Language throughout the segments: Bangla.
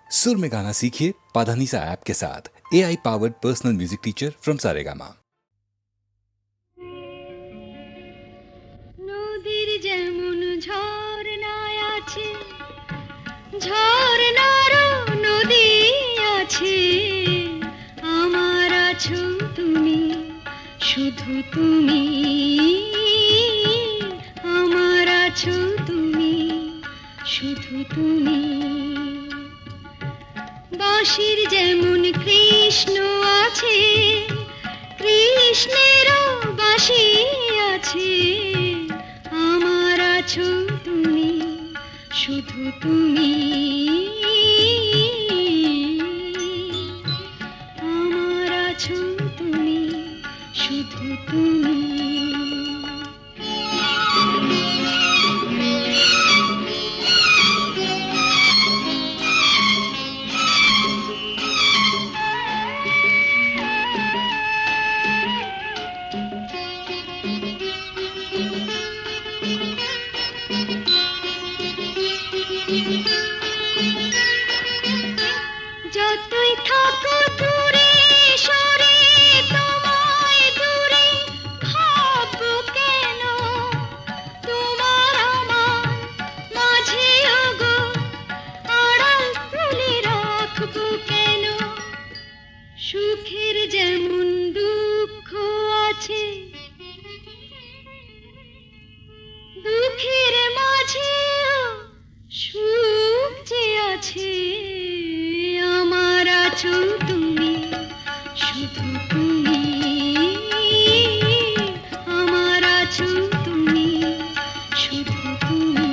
सुर में गाना सीखिए पाधानीसा ऐप के साथ। AI powered personal music teacher from Saregama. নদীর যেমন ঝর্ণায় আছে, ঝর্ণারও নদী আছে, আমার আছো তুমি, শুধু তুমি, আমার আছো তুমি, শুধু তুমি। বাঁশির যেমন কৃষ্ণ আছে, কৃষ্ণেরও বাঁশি আছে, আমার আছো তুমি, শুধু তুমি, আমার আছো তুমি, শুধু তুমি। যতই থাকো দূরে সরে, তোমায় দূরে ভাববো কেন, তোমার আমার মাঝে ওগো আড়াল তুলে রাখবো কেন। সুখের যেমন দুঃখ আছে, দুঃখের মাঝেও সুখ যে আছে, আমার আছো তুমি, শুধু তুমি, আমার আছো তুমি, শুধু তুমি।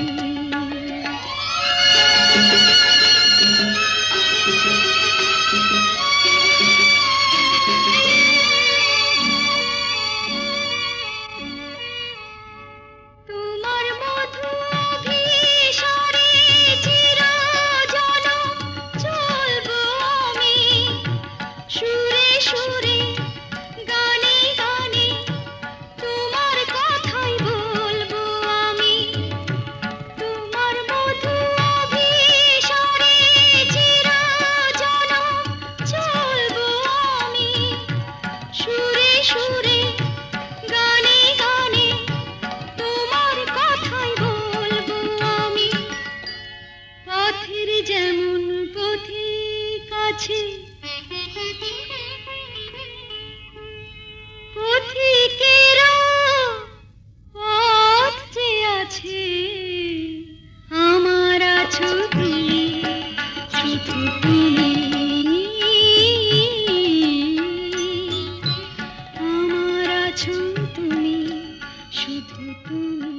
তোমার মধু অভিসারে চিরজনম চলবো আমি, সুরে সুরে গানে গানে তোমার কথাই বলবো আমি। তোমার মধু অভিসারে চিরজনম চলবো আমি, সুরে সুরে গানে গানে তোমার কথাই বলবো আমি। পথের যেমন পথিক আছে, পথিকেরও পথ যে আছে, আমার আছো তুমি, শুধু তুমি, আমার আছো তুমি, শুধু তুমি।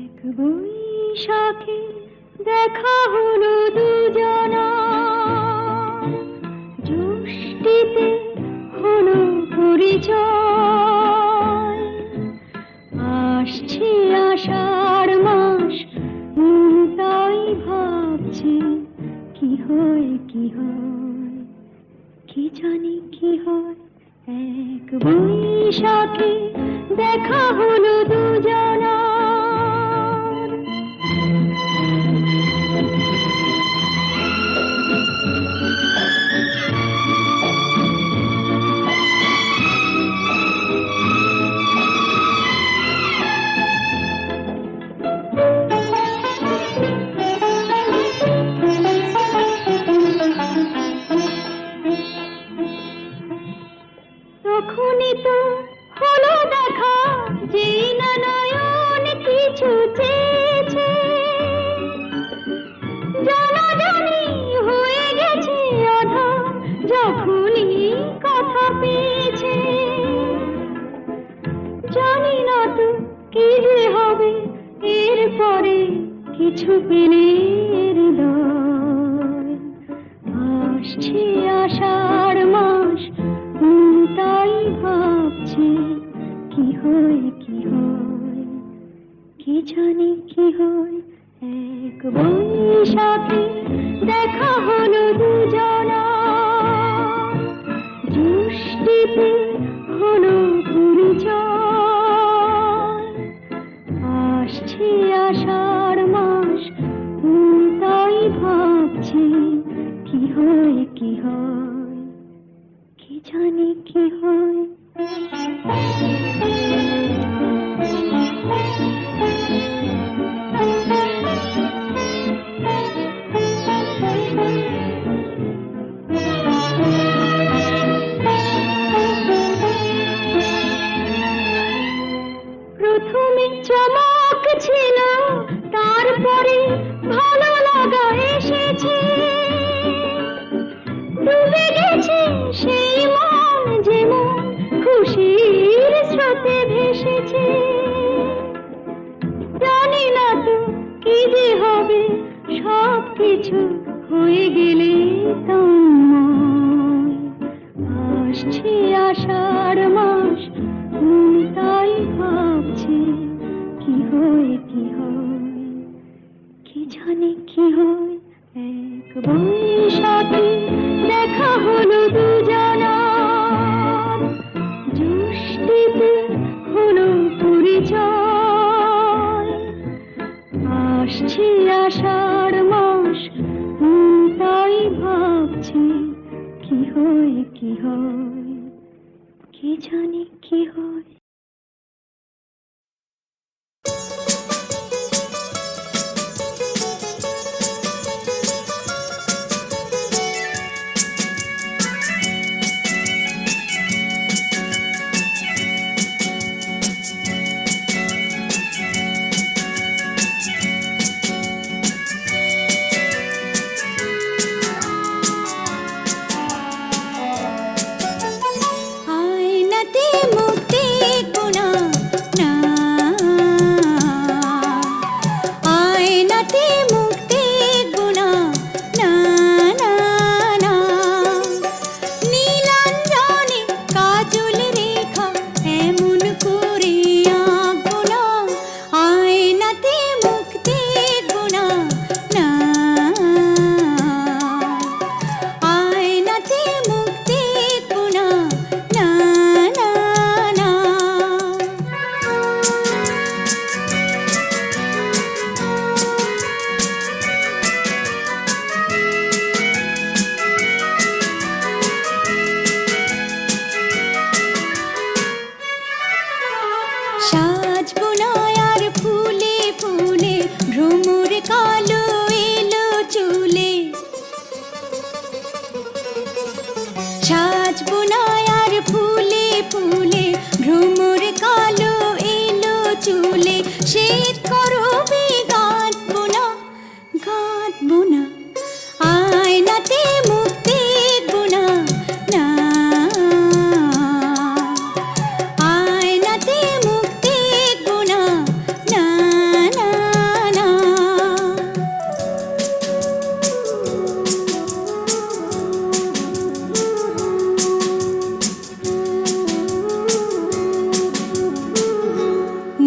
এক বৈশাখে দেখা হলো দুজনা, জ্যৈষ্ঠীতে হলো পরিচয়। আসছে আষাঢ় মাস, তাই ভাবছি কি হয় কি হয়, কি জানি কি হয়। এক বৈশাখে দেখা হলো দুজনা, তখনই তো হলো দেখা, যেই না নয়ন কিছু চেয়েছে, জানাজানি হয়ে গেছে আধা, যখনই কথা পেয়েছে। জানি না তো কি যে হবে এরপরে, কিছু পেলে হৃদয়। আসছে আষাঢ় মাস, তাই ভাবছি কি হয় কি হয়, কি জানি কি হয় এক বৈশাখে দেখা হলো দুজনা জুষ্টিতে হলো পরিচয় আসছে আষাঢ় মাস তাই ভাবছি কি হয় কি হয় কি জানি কি হয় প্রথমে চমক ছিল তারপরে ভালো লাগা এসেছে ডুবে গেছে সেই মন যেমন খুশির স্রোতে ভেসেছে জানি না তো কি যে হবে সব কিছু হয়ে গেলে তন্ময় আসছে আষাঢ় মাস তাই ভাবছি কি হয় কি হয় কি জানি কি হয় এক বৈশাখে দেখা হলো দুজনার জুষ্টিতে হলো পরিচয় আসছে আষাঢ় মাস তাই ভাবছি কি হয় কি হয় কি জানি কি হয় সাজবো না আর ফুলে ফুলে ভ্রমর কালো এলো চুলে শীত করবে গাঁথবো না আয়নাতে মুখ দেখবো না আয়নাতে মুখ দেখবো না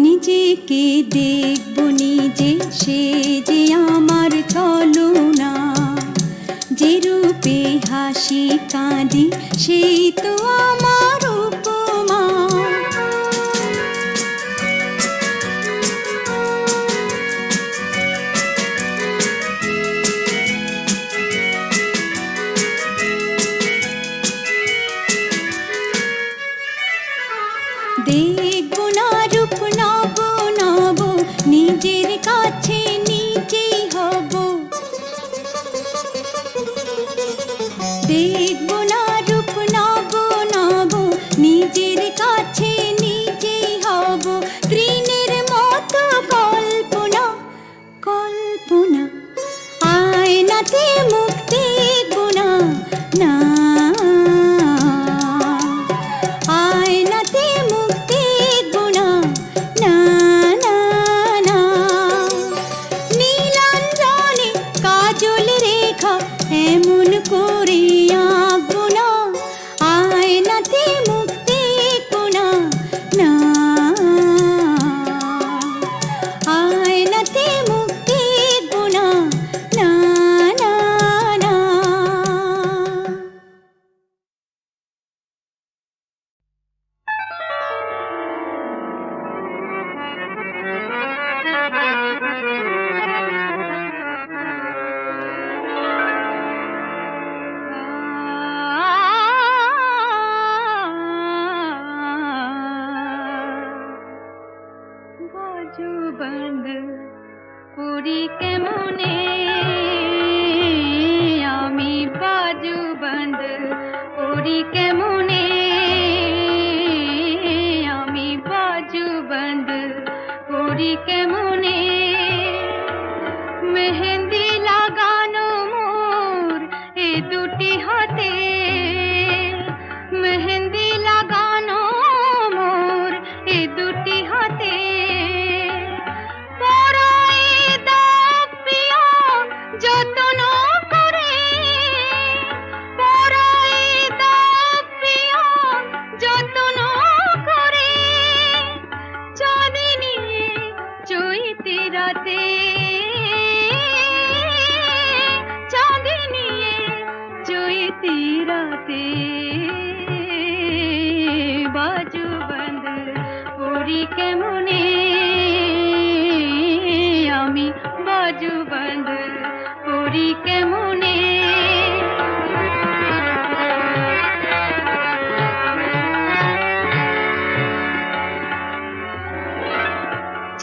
নিজেকে দেখবো নিজে সে যে আমার ছলনা যে রূপে হাসি কাঁদি সেই তো আমার উপমা দেখবো না রূপ নব নব নিজের কাছে নিজেই হব দেখবো না রূপ নব নব বাজু বন্ধ করি কেমনে আমি বাজু বন্ধ করি কেমনে আমি বাজু বন্ধ করি কেমনে মেহেন্দি লাগানো মোর এ দুটি হাতে মেহেন্দি লাগানো মোর এ দুটি হাতে পরাই দাও পিয়া যত্ন করে পরাই দাও পিয়া যত্ন করে চাঁদিনী চৈতি রাতে চাঁদিনী চৈতি রাতে বাজু বন্ধ করি কেমনে আমি বাজু বন্ধ করি কেমনে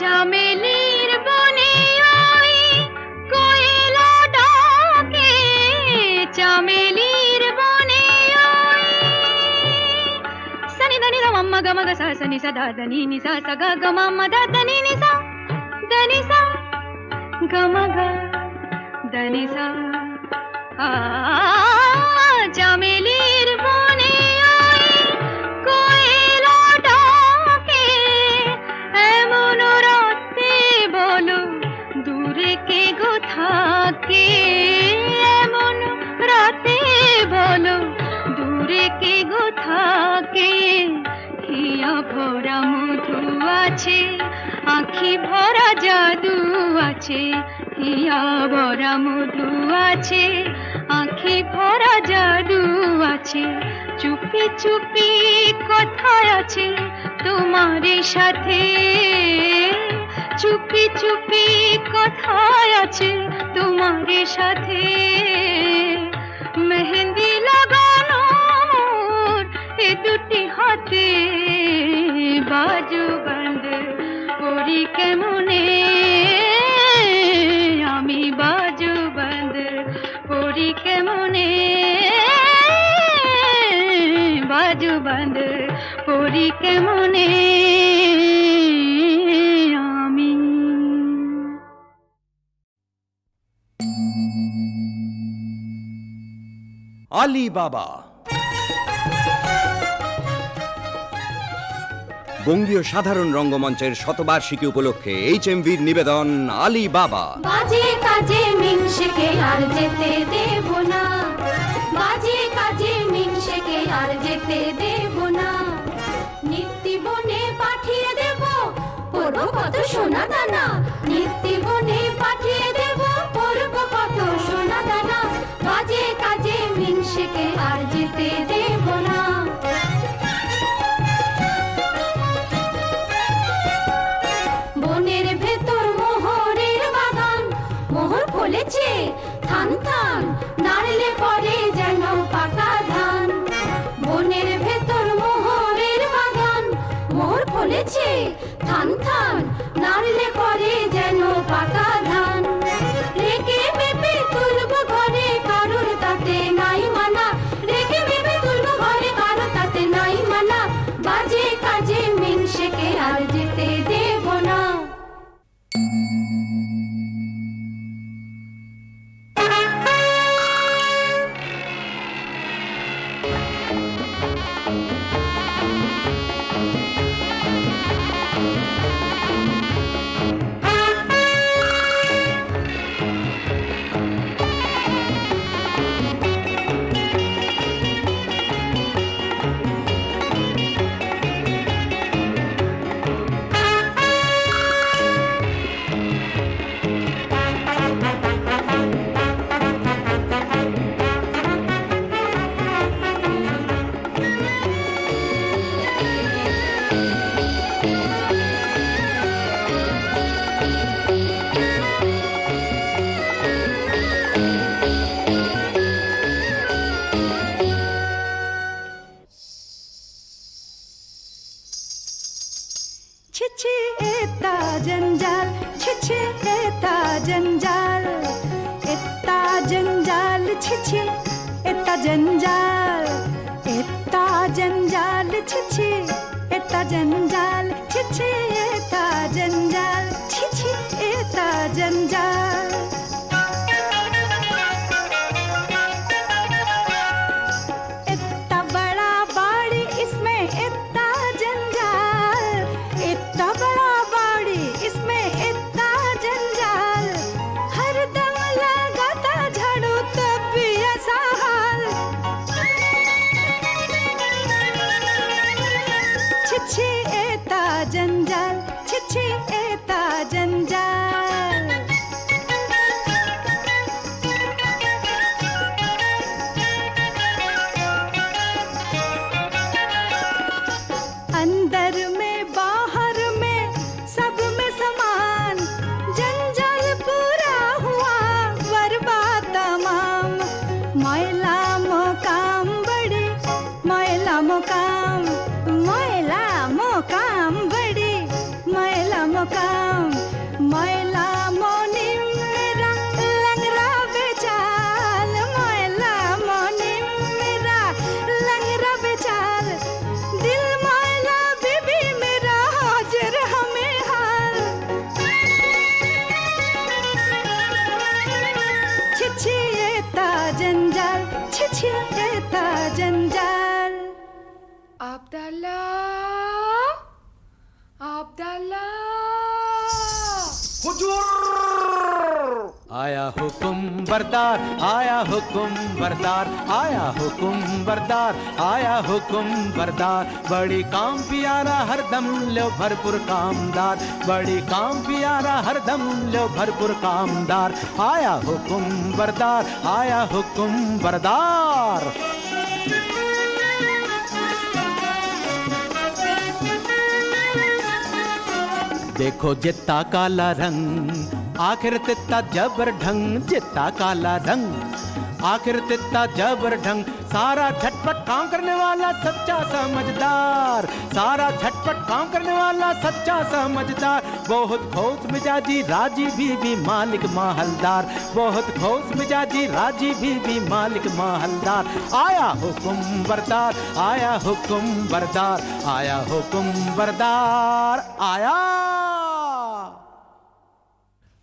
চামেলির বনে ওই কোয়েলা ডাকে চামেলির বনে ওই সনি దని ద మమ్మ గమ గ స సని స ద దని ని స స గ గ మమ్మ ద దని ని స దని స గమ గ దని స ఆ চামেলির বনে ওই কোয়েলা ডাকে এমন রাতে বলো দূরে কে গো থাকে এমন রাতে বলো দূরে কে গো থাকে হিয়া ভরা মধু আছে আখি ভরা জাদু আছে হিয়া ভরা মধু আছে আখি ভরা জাদু আছে চুপি চুপি কথা আছে তোমার সাথে চুপি চুপি কথা আছে তোমার সাথে মেহেন্দি লাগানো এ দুটি হাতে বাজু বন্ধ করি কেমনে আমি বাজু বন্ধ করি কেমনে বাজু বন্ধ করি কেমনে আমি আলী বাবা বঙ্গীয় সাধারণ রঙ্গমঞ্চের শতবার্ষিকী উপলক্ষে HMVর নিবেদন আলী বাবা। বাজে কাজে মিংসেকে আর যেতে দেব না, বাজে কাজে মিংসেকে আর যেতে দেব না। নিত্যি বনে পাঠিয়ে দেব পড়ব কত সোনা দানা, নিত্যি বনে পাঠিয়ে দেব পড়ব কত সোনা দানা। বাজে কাজে মিংসেকে আর যেতে দেব না। বনের ভেতর মোহরের বাগান, মোহর ফলেছে থান থান, নাড়লে পরে যেন পাকা ধান। বনের ভেতর মোহরের বাগান, মোহর ফলেছে থান থান, নাড়লে পরে যেন পাকা ধান। রেখে মেপে তুলব ঘরে, কারোর তাতে নাই মানা, রেখে মেপে তুলব ঘরে, কারোর তাতে নাই মানা। বাজে কাজে মিংসেকে আর যেতে দেব না। ছি এটা জঞ্জাল, ছি ছি এটা জঞ্জাল, ছি ছি এটা জঞ্জাল। इतना बड़ा बाड़ी इसमें इतना जंजाल, इतना बड़ा बाड़ी इसमें इतना जंजाल, हर दम लगाता झाड़ू तब भी ऐसा हाल। छिछी एता जंजाल, छिछी एता जंजाल। अंदर में बाहर में सब में समान, जंजाल पूरा हुआ बर्बाद तमाम। मैला मोकाम बड़ी, मैला मोकाम, मैला मोकाम बड़ी, मैला मोकाम, मैला मोनी मेरा लंगरा बेचाल, मैला मोनी मेरा लंगरा बेचाल, दिल मैला बीबी मेरा हाजिर हमें हाल। छिछी एता जंजाल, छिछी एता जंजाल। আবদাল্লা, আবদাল্লা। आया हुकुम बरदार, आया हुकुम बरदार, आया हुकुम बरदार, आया हुकुम बरदार। बड़ी काम पियारा हरदम लो भरपूर कामदार, बड़ी काम पियारा हरदम लो भरपूर कामदार। आया हुकुम बरदार, आया हुकुम बरदार। देखो जितना काला रंग, आखिर तित्ता जबर ढंग, जितना काला रंग, आखिर तित्ता जबर ढंग। सारा झटपट काम करने वाला सच्चा समझदार, सारा झटपट काम करने वाला सच्चा समझदार। बहुत खोस मिजाजी राजी बीबी मालिक माहलदार, बहुत खोस मिजाजी राजी बीबी मालिक माहलदार। आया हुकुम बरदार, आया हुकुम बरदार, आया हुकुम बरदार, आया।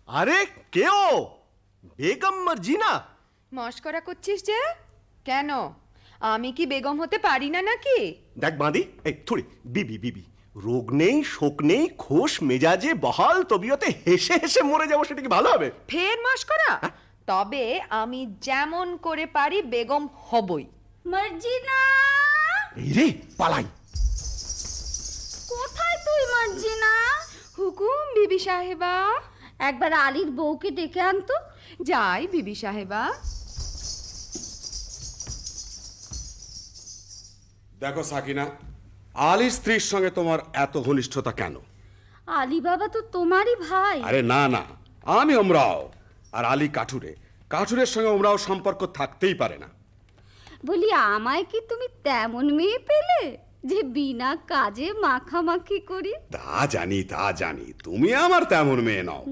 আরে কেও বেগম মার্জিনা? মস্করা করছিস যে? কেন, আমি কি বেগম হতে পারি না নাকি? দেখ বাঁধি, এই থুড়ি বিবি বিবি, রোগ নেই শোক নেই, খোশ মেজাজে বহাল তবিয়তে হেসে হেসে মরে যাবো, সেটা কি ভালো হবে? ফের মস্করা? তবে আমি যেমন করে পারি বেগম হবই। মার্জিনা, এই রে পালাই। কোথায় তুই মার্জিনা? হুকুম বিবি সাহেবা। একবার আলীর বউকে ডেকে আনতো। যাই বিবি সাহেবা। দেখো সাকিনা, আলীর স্ত্রীর সঙ্গে তোমার এত ঘনিষ্ঠতা কেন? আলী বাবা তো তোমারই ভাই। আরে না না, আমি ওমরাও, আর আলী কাঠুরে, কাঠুরের সঙ্গে ওমরাও সম্পর্ক থাকতেই পারে না। বলি, আমায় কি তুমি তেমন মেয়ে পেলে যে বিনা কাজে মাখামাখি করি? তা জানি তা জানি, তুমি আমার তেমন মেয়ে নাও,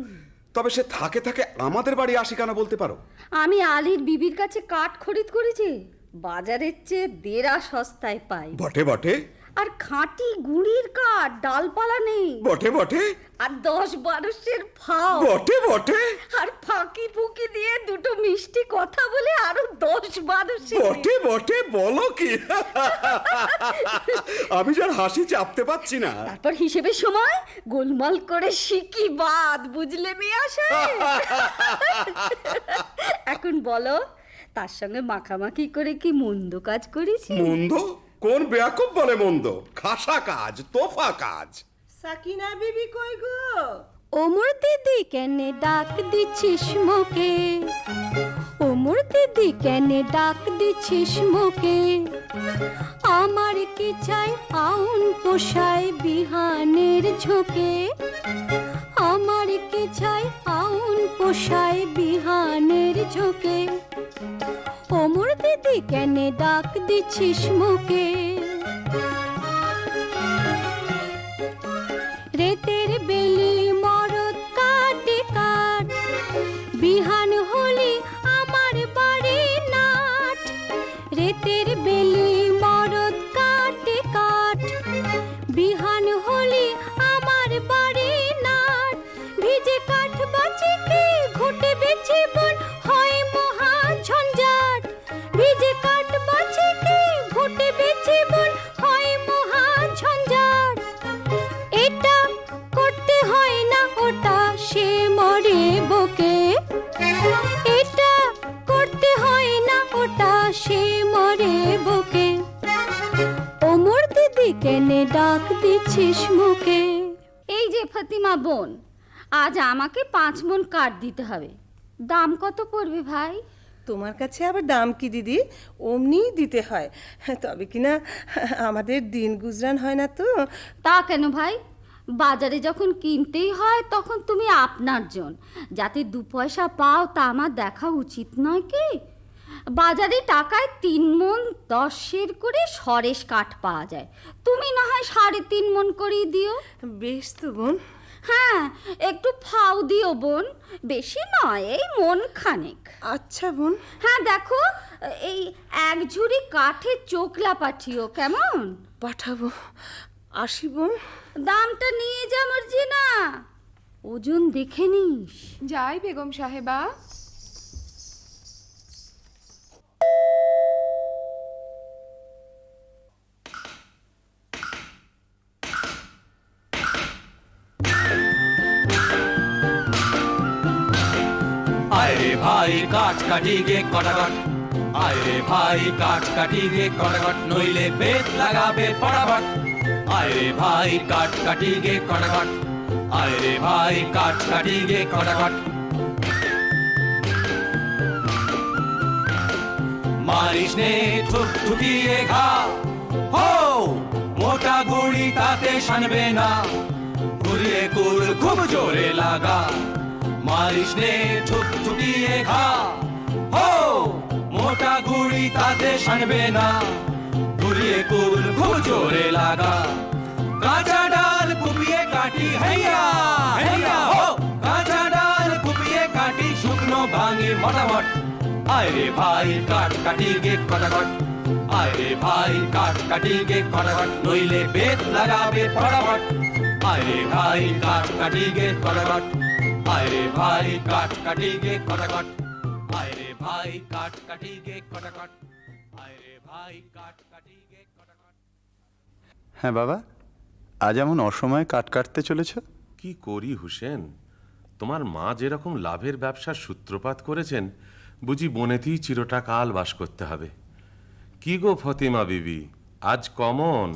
তবে সে থাকে থাকে আমাদের বাড়ি আসি কেন বলতে পারো? আমি আলীর বিবির কাছে কাঠ খরিদ করেছি, বাজারের চেয়ে দেড়া সস্তায় পাই। বটে বটে। আর খাঁটি গুড়ির কাঠ, ডালপালা নেই। বটে বটে। আর 10-12 ফাও। বটে বটে। আর ফাঁকি ফুকি দিয়ে দুটো মিষ্টি কথা বলে আরো 10-12। বটে বটে, বলো কি? আমি যার হাসি চাপতে পাচ্ছি না। তারপর হিসেবের সময় গোলমাল করে শিকি বাদ, বুঝলে মেয়ে সাহেব? এখন বলো, তার সঙ্গে মাখামাখি করে কি মন্দ কাজ করেছি? মন্দ? কোন বেয়াকুব বলে মন্দ? খাসা কাজ, তোফা কাজ। সাকিনা বিবি কই গো? ওমর দিদি কেনে ডাক দিচ্ছিস মোকে, ওমর দিদি কেনে ডাক দিচ্ছিস মোকে? আমার কি চাই আউন পোষায় বিহানের ঝোঁকে, আমার কি চাই আউন পোষায় বিহানের ঝোঁকে? ওমর দিদি কেনে ডাক দিচ্ছিস মোকে? রেতের বেলি মরদ কাটে কাট, বিহান হলি আমার বাড়ি নাট। রেতের বেলি মরদ কাটে কাট, ভিজে কাঠ বাঁচে কে ঘুটে বেছে বন হয় মহা ঝঞ্ঝাট ভিজে কাঠ বাঁচে কে ঘুটে বেছে বন হয় মহা ঝঞ্ঝাট এটা করতে হয় না ওটা সে মরে বকে এটা করতে হয় না ওটা সে মরে বকে ওমর দিদি কেনে ডাক দিচ্ছিস মুখে এই যে ফাতিমা বোন আজ আমাকে 5 মণ কাঠ দিতে হবে দাম কত পড়বে ভাই তোমার কাছে আবার দাম কি দিদি, অমনিই দিতে হয়, তবে কিনা আমাদের দিন গুজরান হয় না তো। তা কেন ভাই, বাজারে যখন কিনতেই হয় তখন তুমি আপনার জন যাতে 2 পয়সা পাও তা আমার দেখা উচিত নয় কি? বাজারে টাকায় 3 মণ 10 সের করে সরেস কাঠ পাওয়া যায়, তুমি না হয় 3.5 মণ করেই দিও। বেশ তো বোন। হ্যাঁ, একটু ফাও দিও বোন, বেশি নয়, এই মন খানেক। আচ্ছা বোন। হ্যাঁ দেখো, এই 1 ঝুড়ি কাঠের চোখলা পাঠিও, কেমন? পাঠাবো। আসি বোন। দামটা নিয়ে যা মর্জিনা, ওজন দেখে নিস। যাই বেগম সাহেবা। আরে ভাই কাঠ কাটি গে কটাকট, আরে ভাই কাঠ কাটি গে কটাকট, নইলে বেত লাগাবে পড়াবট। আরে ভাই কাঠ কাটি গে কটাকট, আরে ভাই কাঠ কাটি গে কটাকট। মারিস নে ঠুকঠুকিয়ে ঘা, হো মোটা গুড়ি তাতে শানবে না, ঘুরিয়ে কুল খুব জোরে লাগা। মারিস নে ঠুকঠুকিয়ে ঘা, হো মোটা গুড়ি তাতে শানবে না, ঘুরিয়ে কুল খুব জোরে লাগা। কাঁচা ডাল কুপিয়ে কাটি হেইয়া হেইয়া, হো কাঁচা ডাল কুপিয়ে কাটি শুকনো ভাঙে মোটামট। আরে ভাই কাঠ কাটি গে কটাকট, আরে ভাই কাঠ কাটি গে কটাকট, নইলে বেত লাগাবে পড়াবট। আরে ভাই কাঠ কাটি গে কটাকট, আরে ভাই কাঠ কাটি গে কটাকট, আরে ভাই কাঠ কাটি গে কটাকট, আরে ভাই কাঠ কাটি গে কটাকট। হ্যাঁ বাবা, আজ এমন অসময়ে কাঠ কাটতে চলেছ? কি করি হুসেন, তোমার মা যেরকম লাভের ব্যবসার সূত্রপাত করেছেন, বুঝি বনেতেই চিরটা কাল বাস করতে হবে। কি গো ফতিমা বিবি, আজ কমন?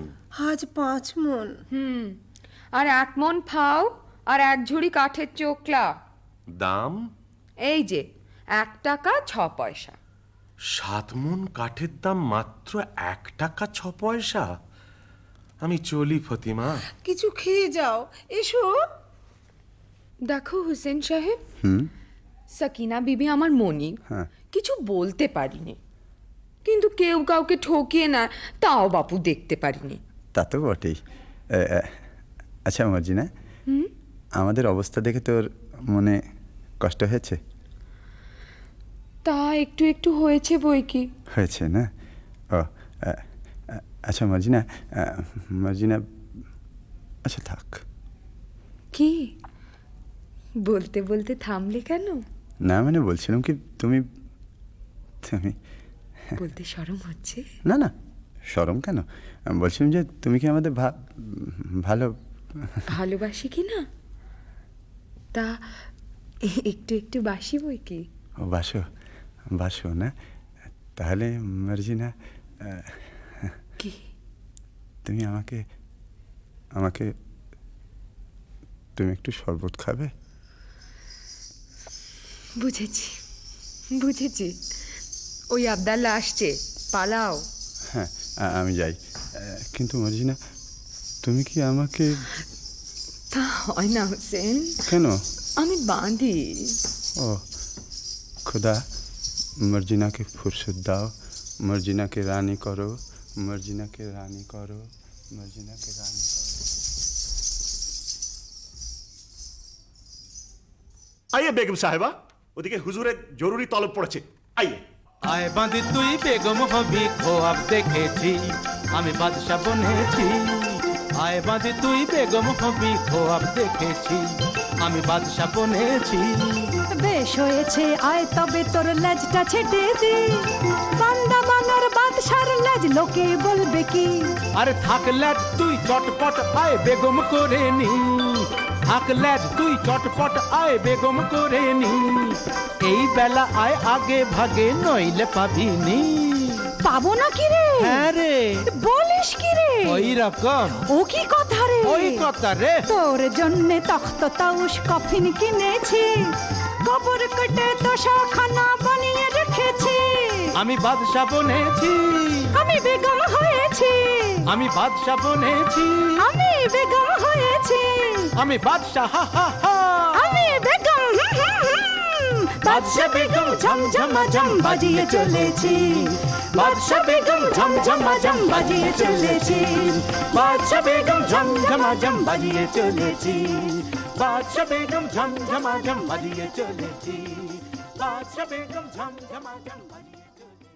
আজ 5 মণ। আর 1 মণ ফাও আর 1 ঝুড়ি কাঠের চোখলা। দাম? এই যে 1 টাকা 6 পয়সা। 7 মণ কাঠের দাম মাত্র 1 টাকা 6 পয়সা? আমি চলি ফতিমা। কিছু খেয়ে যাও, এসো। দেখো হুসেন সাহেব, সাকিনা বিবি আমার মনি, কিছু বলতে পারিনি, কিন্তু কেউ কাউকে ঠকিয়ে না তাও বাপু দেখতে পারিনি। তা তো বটেই। আচ্ছা মর্জিনা, আমাদের অবস্থা দেখে তোর মনে কষ্ট হয়েছে? তা একটু একটু হয়েছে বই কি। হয়েছে না? ও আচ্ছা মর্জিনা, মর্জিনা, আচ্ছা থাক। কি বলতে বলতে থামলে কেন? না মানে বলছিলাম কি, তুমি তুমি বলতে শরম হচ্ছে? না না, শরম কেন, বলছিলাম যে তুমি কি আমাদের ভালো ভালোবাসি কি না, তা একটু একটু বাসি বই কি। ও বাসো, বাসো না? তাহলে মার্জিনা, কি তুমি আমাকে আমাকে তুমি একটু শরবত খাবে? বুঝেছি বুঝেছি, ওই আবদাল্লা আসছে, পালাও। হ্যাঁ আমি যাই, কিন্তু মার্জিনা তুমি কি আমাকে? তা হয় না হোসেন। কেন? আমি বাঁধি। ও খুদা, মর্জিনাকে ফুরসত দাও, মর্জিনাকে রানী করো, মর্জিনাকে রানী করো, মর্জিনাকে রানী করো। আইয়ে বেগম সাহেবা, ওদিকে হুজুরের জরুরি তলব পড়েছে, আইয়ে। আয় বাঁধি তুই বেগম হবি, খোয়াব দেখেছি আমি বাদশা বনেছি। আয় বাঁধি তুই বেগম হবি, খোয়াব দেখেছি আমি বাদশা বনেছি। বেশ হয়েছে, আয় তবে তোর লেজটা ছেটে দি। বান্দা বানর বাদশার লেজ লোকে বলবে কি? আরে থাক ল্যাজ তুই চটপট আয় বেগম করে নি। থাক ল্যাজ তুই চটপট আয় বেগম করে নি। এই বেলা আয় আগে ভাগে নইলে পাবিনি। পাবো না কি রে? হ্যাঁ রে। বলিস কি রে? ওই রকম। ও কি কথা রে? ওই কথা রে। তোর জন্যে তখ্ত তাউস কফিন কিনেছি, কবর কেটে দশাখানা বানিয়ে রেখেছি। আমি বাদশা বনেছি। আমি বেগম হয়েছি। আমি বাদশা বনেছি। আমি বেগম হয়েছি। আমি বাদশা হা হা হা। আমি বেগম বাদশা বেগম ঝমঝমাঝম বাজিয়ে চলেছি। বাদশা বেগম ঝমঝমাঝম বাজিয়ে চলেছি। বাদশা বেগম ঝমঝমাঝম বাজিয়ে চলেছি। বাদশা বেগম ঝমঝমাঝম বাজিয়ে চলেছি। বাদশা বেগম ঝমঝমাঝম বাজিয়ে চলেছি।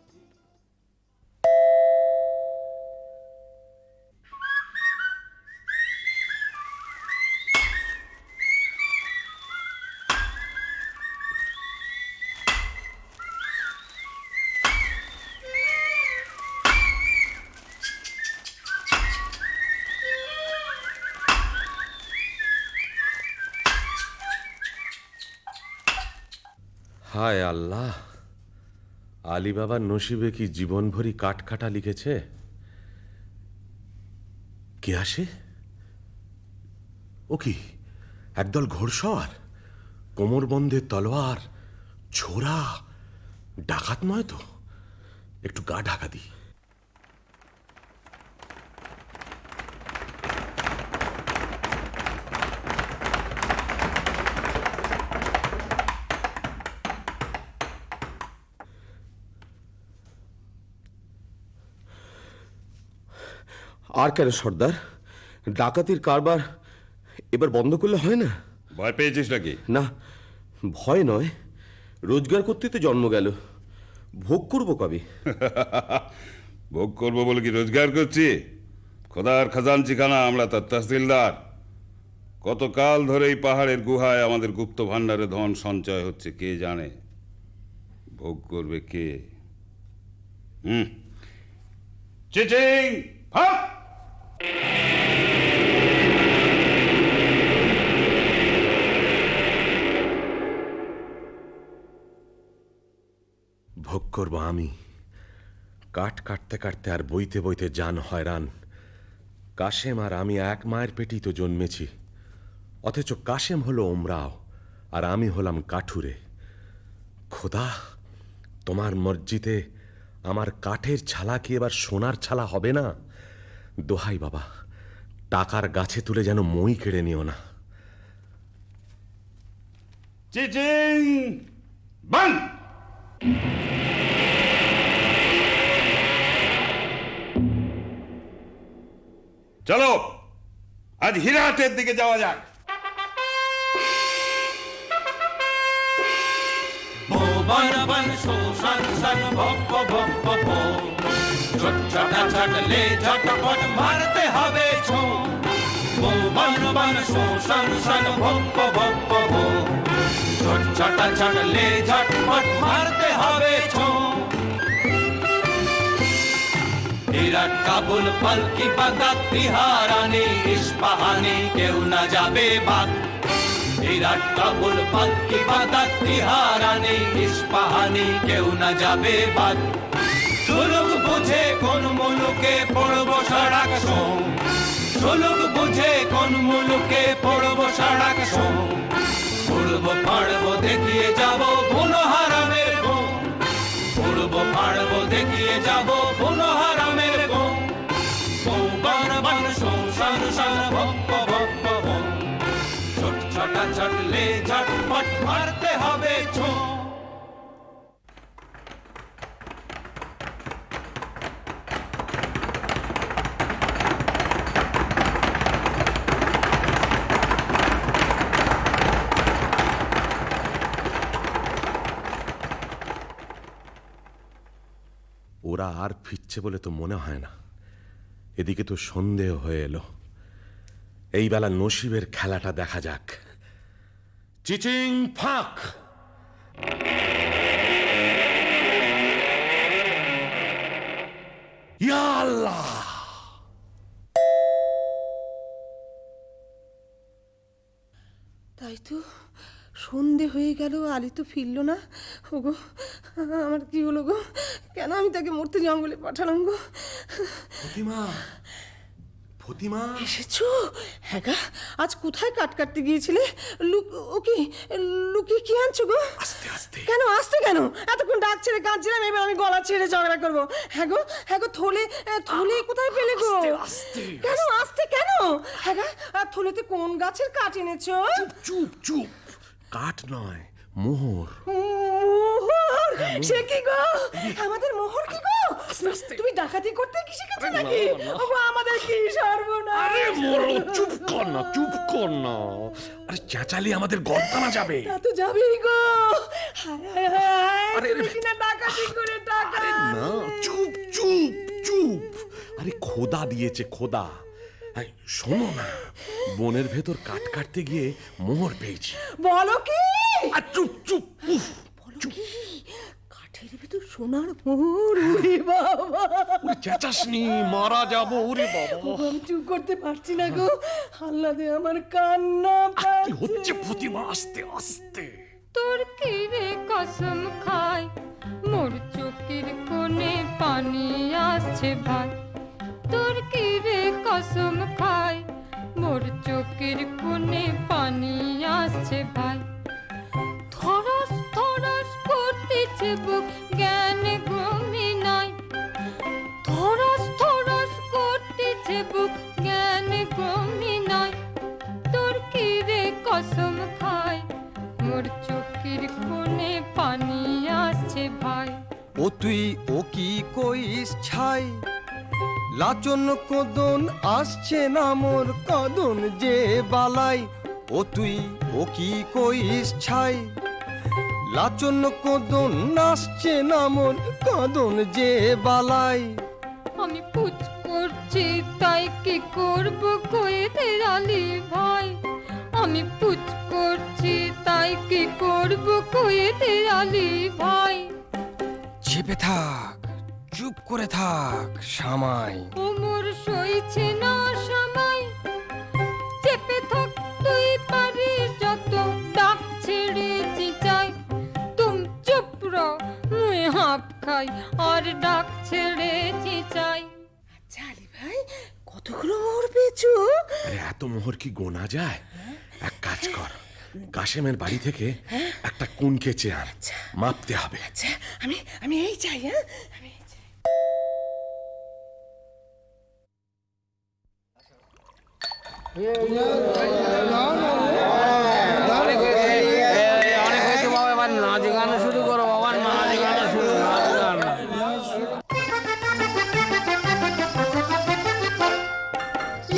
হায় আল্লাহ, আলী বাবার নসিবে কি জীবনভরি কাটকাটা লিখেছে। কে আসে? ও কি একদল ঘোড়সওয়ার, কোমরবন্ধে তলোয়ার, ছোরা, ডাকাত নয় তো? একটু গা ঢাকা দি। আর কেন সর্দার, ডাকাতির কারবার এবার বন্ধ করলে হয় না? ভয় পেয়েছিস নাকি? না, ভয় নয়, রোজগার করতে তো জন্ম গেল, ভোগ করবো কবে? ভোগ করবো বলে কি রোজগার করছি? খোদার খাজানচিখানা, আমরা তার তহসিলদার। কতকাল ধরে এই পাহাড়ের গুহায় আমাদের গুপ্ত ভাণ্ডারে ধন সঞ্চয় হচ্ছে কে জানে। ভোগ করবে কে? চিচিং ফাক! ভোগ করব আমি। কাঠ কাটতে কাটতে আর বইতে বইতে জান হয়রান। কাশেম আর আমি এক মায়ের পেটেই তো জন্মেছি, অথচ কাশেম হলো ওমরাও আর আমি হলাম কাঠুরে। খোদা, তোমার মসজিদে আমার কাঠের ছালা কি এবার সোনার ছালা হবে না? দোহাই বাবা, টাকার গাছে তুলে যেন মই কেড়ে নিও না। চিচিং বান! চলো আজ হীরাহাটের দিকে যাওয়া যাক। মারতে হবে মারতে হবে বিরাট কাবুল পালকি বাগদাদ তিহারানি ইস্পাহানি কেউ না যাবে বাদ। বিরাট কাবুল পালকি বাগদাদ তিহারানি ইস্পাহানি কেউ না যাবে বাদ। সুলুক বুঝে কোন মুলুকে পড়ব সারাক সোম, সুলুক বুঝে কোন মুলুকে পড়ব সারাক সোম। পড়ব পাড়ব দেখিয়ে যাব বুনো হারামের ঘুম, পড়ব পাড়ব দেখিয়ে যাব বুনো হারামের ঘুম। বৌবান বান সংসার সার ভক্ত ভক্ত ভোম, ছোট ছটা ছটলে ঝটপট মারতে হবে ছো। ওরা আর ফিরছে বলে তো মনে হয় না। এদিকে তো সন্দেহ হয়ে এলো। এই বেলা নসিবের খেলাটা দেখা যাক। চিচিং ফাঁক। ইয়া আল্লাহ! তাই তো, সন্ধে হয়ে গেল, আলী তো ফিরলো না। ওগো, আমার কি হলো গো? কেন আমি তাকে মরতে জঙ্গলে পাঠালাম গো? ফতিমা, ফতিমা, এসেছো? হ্যাঁ গা, আজ কোথায় কাট কাটতে গিয়েছিলে? লুকিয়ে কি আনছো গো? আস্তে আস্তে। কেন আসতে কেন? এতক্ষণ ডাক ছেড়ে কাঁদছিলাম, এবার আমি গলা ছেড়ে ঝগড়া করবো? হ্যাঁ গো, থলে কোথায় পেলে গো? কেন আসতে কেন? হ্যাঁ গা, থলেতে কোন গাছের কাঠ এনেছো? চুপ চুপ, কাঠ নয়, মোহর। মোহর? সে কি গো? আমাদের মোহর কি গো? তুমি ডাকাতি করতে কি শিখেছো নাকি? ওগো, আমাদের কি সর্বনাশ! আরে মোরো, চুপ কর না, চুপ কর না। আরে চেঁচালে আমাদের গর্দানা যাবে। তা তো যাবেই গো। হায় হায় হায়, তুমি কিনা ডাকাতি করে টাকা। না, চুপ চুপ চুপ। আরে খোদা দিয়েছে, খোদা। এই, শোনো না, বনের ভেতর কাঠ কাটতে গিয়ে মোহর পেয়েছি। বলো কি? আর চুপ চুপ, উফ, বলো কি? কাঠের ভিতর সোনার মোহর? ওরে বাবা! ওরে চেঁচাসনি, মারা যাবো। ওরে বাবা, ওগো, আমি চুপ করতে পারছি না গো। আল্লাদে আমার কান্না কি হচ্ছে ফতিমা? আস্তে আস্তে। তোর কি রে কসম খাই, মোর চোখের কোণে পানি আসছে ভাই। তোর কি রে কসম খাই, মোর চোখের কোণে পানি আসছে ভাই। থরস থরস করতেছে বুক, জ্ঞান ঘুমি নাই। থরস থরস করতেছে বুক, জ্ঞান ঘুমি নাই। তোর কি রে কসম খাই, মোর চোখের কোণে পানি আসছে ভাই। ও তুই ও কি কইস ছাই, লাচন কদন আসছে না মোর কদন যে বালাই। ও তুই ও কি কইস ছাই, লাচন কদন আসছে না মোর কদন যে বালাই। আমি পুচ করছি তাই কি করব কইতে আলি ভাই। আমি পুচ করছি তাই কি করব কইতে আলি ভাই। চেপে থাক, চুপ করে থাক সামাই। ওমর সইছে না সময়, চেপে থাক তুই পারিস যত, ডাক ছেড়ে চিচাই। তুম চুপ রো, মুই হাঁপ খাই আর ডাক ছেড়ে চিচাই। আচ্ছা আলী ভাই, কতগুলো মোহর পেয়েছো? আরে এত মোহর কি গোনা যায়? এক কাজ কর, কাশেমের বাড়ি থেকে একটা কুনকে চেয়ার মাপতে হবে। আচ্ছা, আমি এই চাই। হ্যাঁ, আমি এই চাই। অনেক হয়েছে বাবা, এবার নাচ গান শুরু করো বাবা, নাচ গান শুরু, নাচ গান।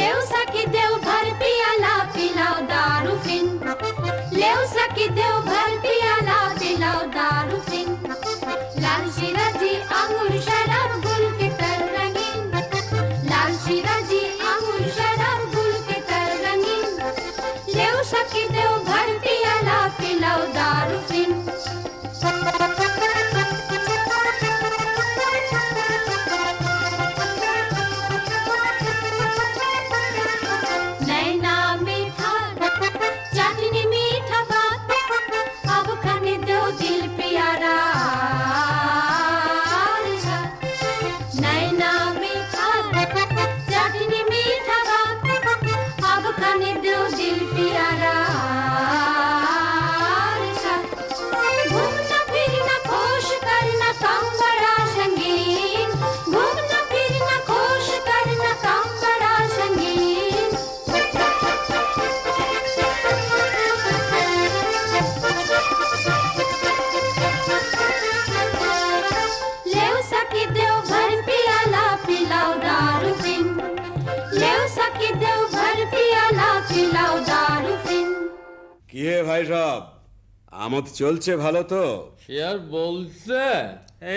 लेव सखी देव भर पियाला पिलाओ दारू फिन। लेव सखी देव भर पियाला पिलाओ दारू फिन। लाल शिराजी अंगूर शराब गुल के कर रंगीन। लाल शिराजी अंगूर शराब गुल के कर रंगीन। लेव सखी देव भर पियाला पिलाओ दारू फिन। नैना मीठा चाटनी मीठा बात, अब खाने दो दिल प्यारा। नैना मीठा चाटनी मीठा बात, अब खाने दो दिल प्यारा। घूमना फिरना खुश करना काम बड़ा संगीन। घूमना फिरना खुश करना काम बड़ा संगीन। लेव सखी देव भर पियाला पिलाओ दारू फिन। लेव सखी देव भर पियाला पिलाओ दारू फिन। কি হে ভাই সব, আমোদ চলছে ভালো তো? সে আর বলছে,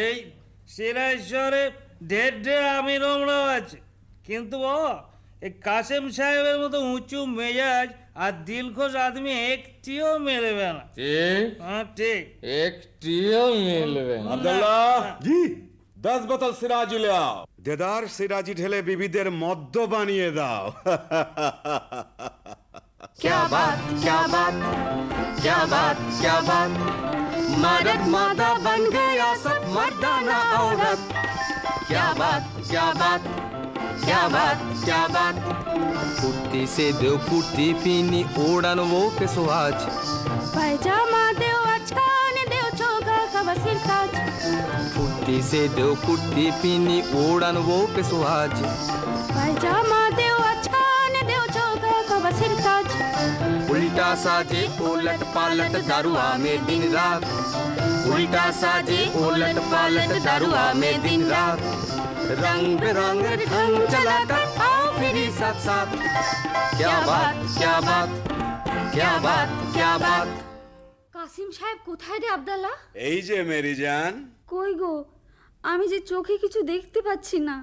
এই সিরাজরে ঢের ঢের আমির রমরাও আছে, কিন্তু বাবা এই কাসেম সাহেবের মতো উঁচু মেজাজ আর দিলখোশ আদমি একটিও মেলবে না। ঠিক হ্যাঁ ঠিক। একটিও মিলবে না। আব্দুল্লাহ জি 10 বোতল সিরাজি ले आओ। দেদার সিরাজি ঢেলে বিবিদের মদ্য বানিয়ে দাও। क्या बात क्या बात क्या बात क्या बात मर्द मादा बन गया सब मर्दाना औरत क्या बात क्या बात क्या बात क्या बात कुर्ती से दो कुर्ती पीनी ओढ़न वो पे सुहाज পায়জামা দেও আজকান দেও চোগা কবসির কাজ कुर्ती से दो कुर्ती पीनी ओढ़न वो पे सुहाज পায়জামা দেও আজকান দেও চোগা কবসির কাজ उल्टा साजे उलट पालट दारुआ में दिन रात उल्टा साजे उलट पालट दारुआ में दिन रात रंग बिरंग ढंग चलाकर आओ फिर साथ साथ क्या बात क्या बात क्या बात क्या बात কাসিম সাহেব কোথায় রে আব্দাল্লাহ? এই যে মেরি জান। কই গো, আমি যে চোখে কিছু দেখতে পাচ্ছি না।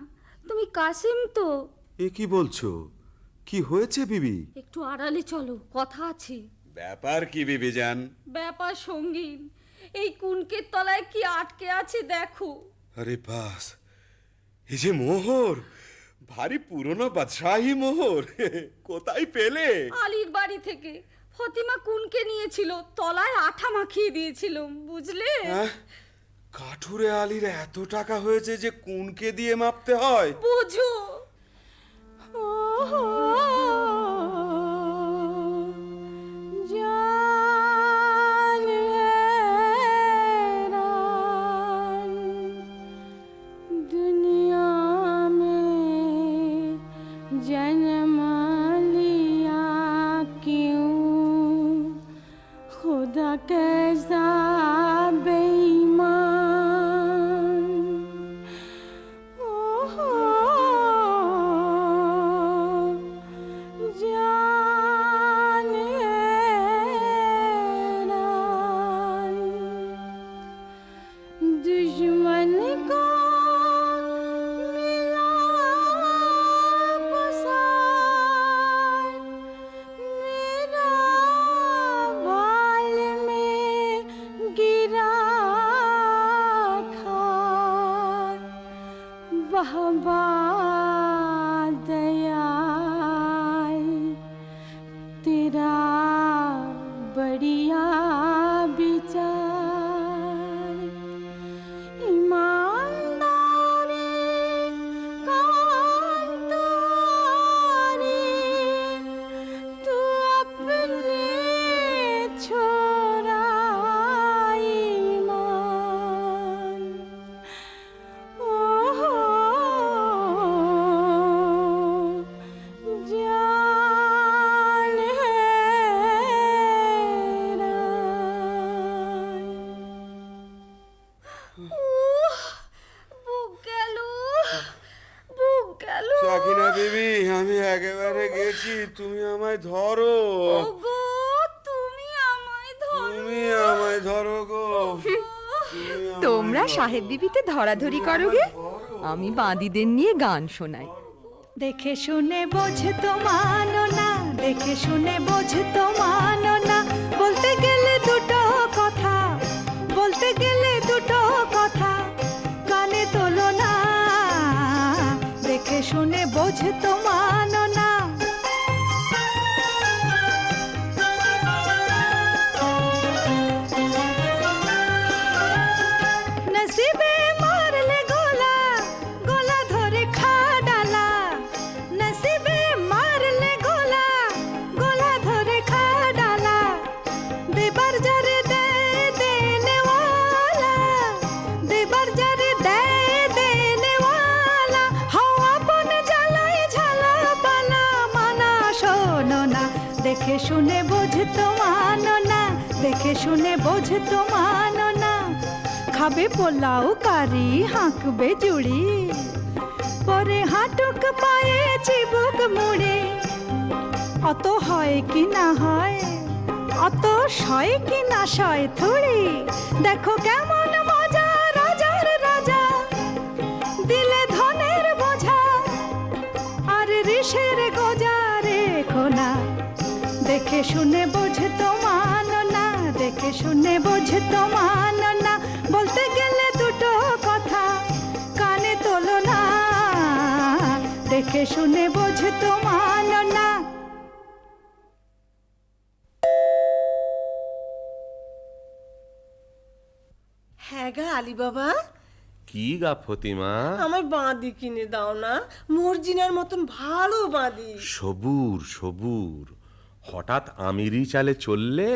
তুমি কাসিম তো? এ কি বলছো? কি হয়েছে বিবি? একটু আড়ালে চলো, কথা আছে। ব্যাপার কি বিবি জান? ব্যাপার সঙ্গীন, এই কুনকের তলায় কি আটকে আছে দেখো। আরে বাস, এই যে মোহর, ভারী পুরনো বাদশাহী মোহর, কোথায় পেলে? আলীর বাড়ি থেকে ফতিমা কুনকে নিয়েছিল, তলায় আঠা মাখিয়ে দিয়েছিল, বুঝলে? কাঠুরে আলীর এত টাকা হয়েছে যে কুনকে দিয়ে মাপতে হয়? বুঝো। कैसा बेईमान ओहो जान हैरान दुश्मन को मिला पसार मेरा बाल में गिरा खार बहबा दयाल तेरा बढ़िया विचार ईमानदारी कांतारी तू अपने छोरा ईमान ओहो जान বুক গেল, বুক গেল। সাকিনা বিবি, আমি একেবারে গেছি, তুমি আমায় ধরো। ওগো, তুমি আমায় ধরো। তুমি আমায় ধরো গো। তোমরা সাহেব বিবিতে ধরাধরি করো গে, আমি বাঁদিদের নিয়ে গান শোনাই। দেখে শুনে বোঝে তো মানো না, দেখে শুনে বোঝে তো মানো না, বলতে গেলে দুটো কথা, বলতে গেলে দুটো কথা কানে তোলো না, দেখে শুনে বোঝে তো মানো না। নসিবে মারলে গোলা, গোলা ধরে খা ডালা, নসিবে মারলে গোলা, গোলা ধরে খা ডালা, দেবার যারে দেয় দেনেওয়ালা, দেবার যারে দেয় দেনেওয়ালা, হাওয়া বনে জ্বালায় ঝালা পালা, মানা শোনো না, দেখে শুনে বোঝে তো মানো না, দেখে শুনে বোঝে তো মানো না। খাবে পোলাও কারি, হাঁকবে জুড়ি, পরে হাঁটুক পায়ে চিবুক মুড়ি, অত হয় কি না হয়, অত সয় কি না সয় থুড়ি, দেখো কেমন মজা রাজার রাজা, দিলে ধনের বোঝা আর ঋষের গোজা রেখো না, দেখে দেখে শুনে বোঝে তো মানো না, দেখে শুনে বোঝে তো মানো না, বলতে গেলে দুটো কথা কানে তোলো না, দেখে শুনে বোঝে তো মানো না। হ্যাঁ গা আলী বাবা, কি গা ফতিমা? আমার বাঁধি কিনে দাও না, মর্জিনার মতন ভালো বাঁধি। সবুর সবুর, হঠাৎ আমিরি চালে চললে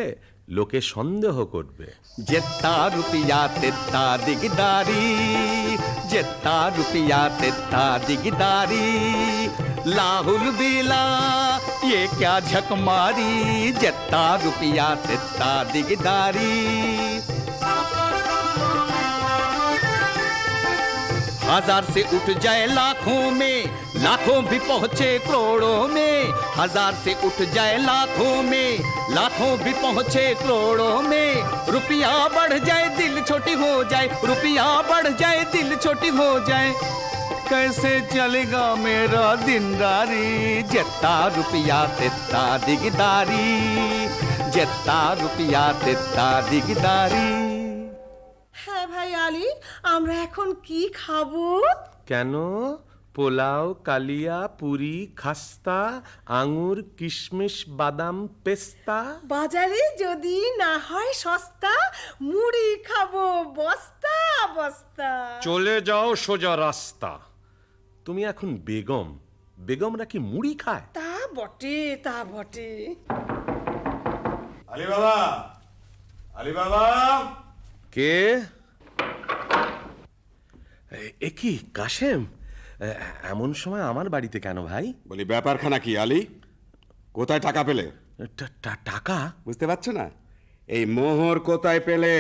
লোকে সন্দেহ করবে। जितना रुपया तितना दिगदारी, जितना रुपया तितना दिगदारी, लाहुल बीला ये क्या झक मारी, जितना रुपया तितना दिगदारी। हजार से उठ जाए लाखों में, लाखों भी पहुंचे करोड़ों में, हजार से उठ जाए लाखों में, लाखों भी पहुंचे करोड़ों में, रुपया बढ़ जाए दिल छोटी हो जाए, रुपया बढ़ जाए दिल छोटी हो जाए, कैसे चलेगा मेरा दिनदारी, जितना रुपया तितना दिगदारी, जितना रुपया तितना दिगदारी। হ্যাঁ ভাই আলী, আমরা এখন কি খাবো? কেন? পোলাও, কালিয়া, পুরি, খাস্তা, আঙুর, কিশমিশ, বাদাম, পেস্তা। বাজারে যদি না হয় সস্তা, মুড়ি খাবো বস্তা বস্তা। চলে যাও সোজা রাস্তা। তুমি এখন বেগম, বেগমরা কি মুড়ি খায়? তা বটে, তা বটে। আলী বাবা, আলী বাবা। কে? এ কি কাশেম? এমন সময় আমার বাড়িতে কেন ভাই? বলি ব্যাপারখানা কি আলী? কোথায় টাকা পেলে? টাকা? বুঝতে পারছো না? এই মোহর কোথায় পেলে?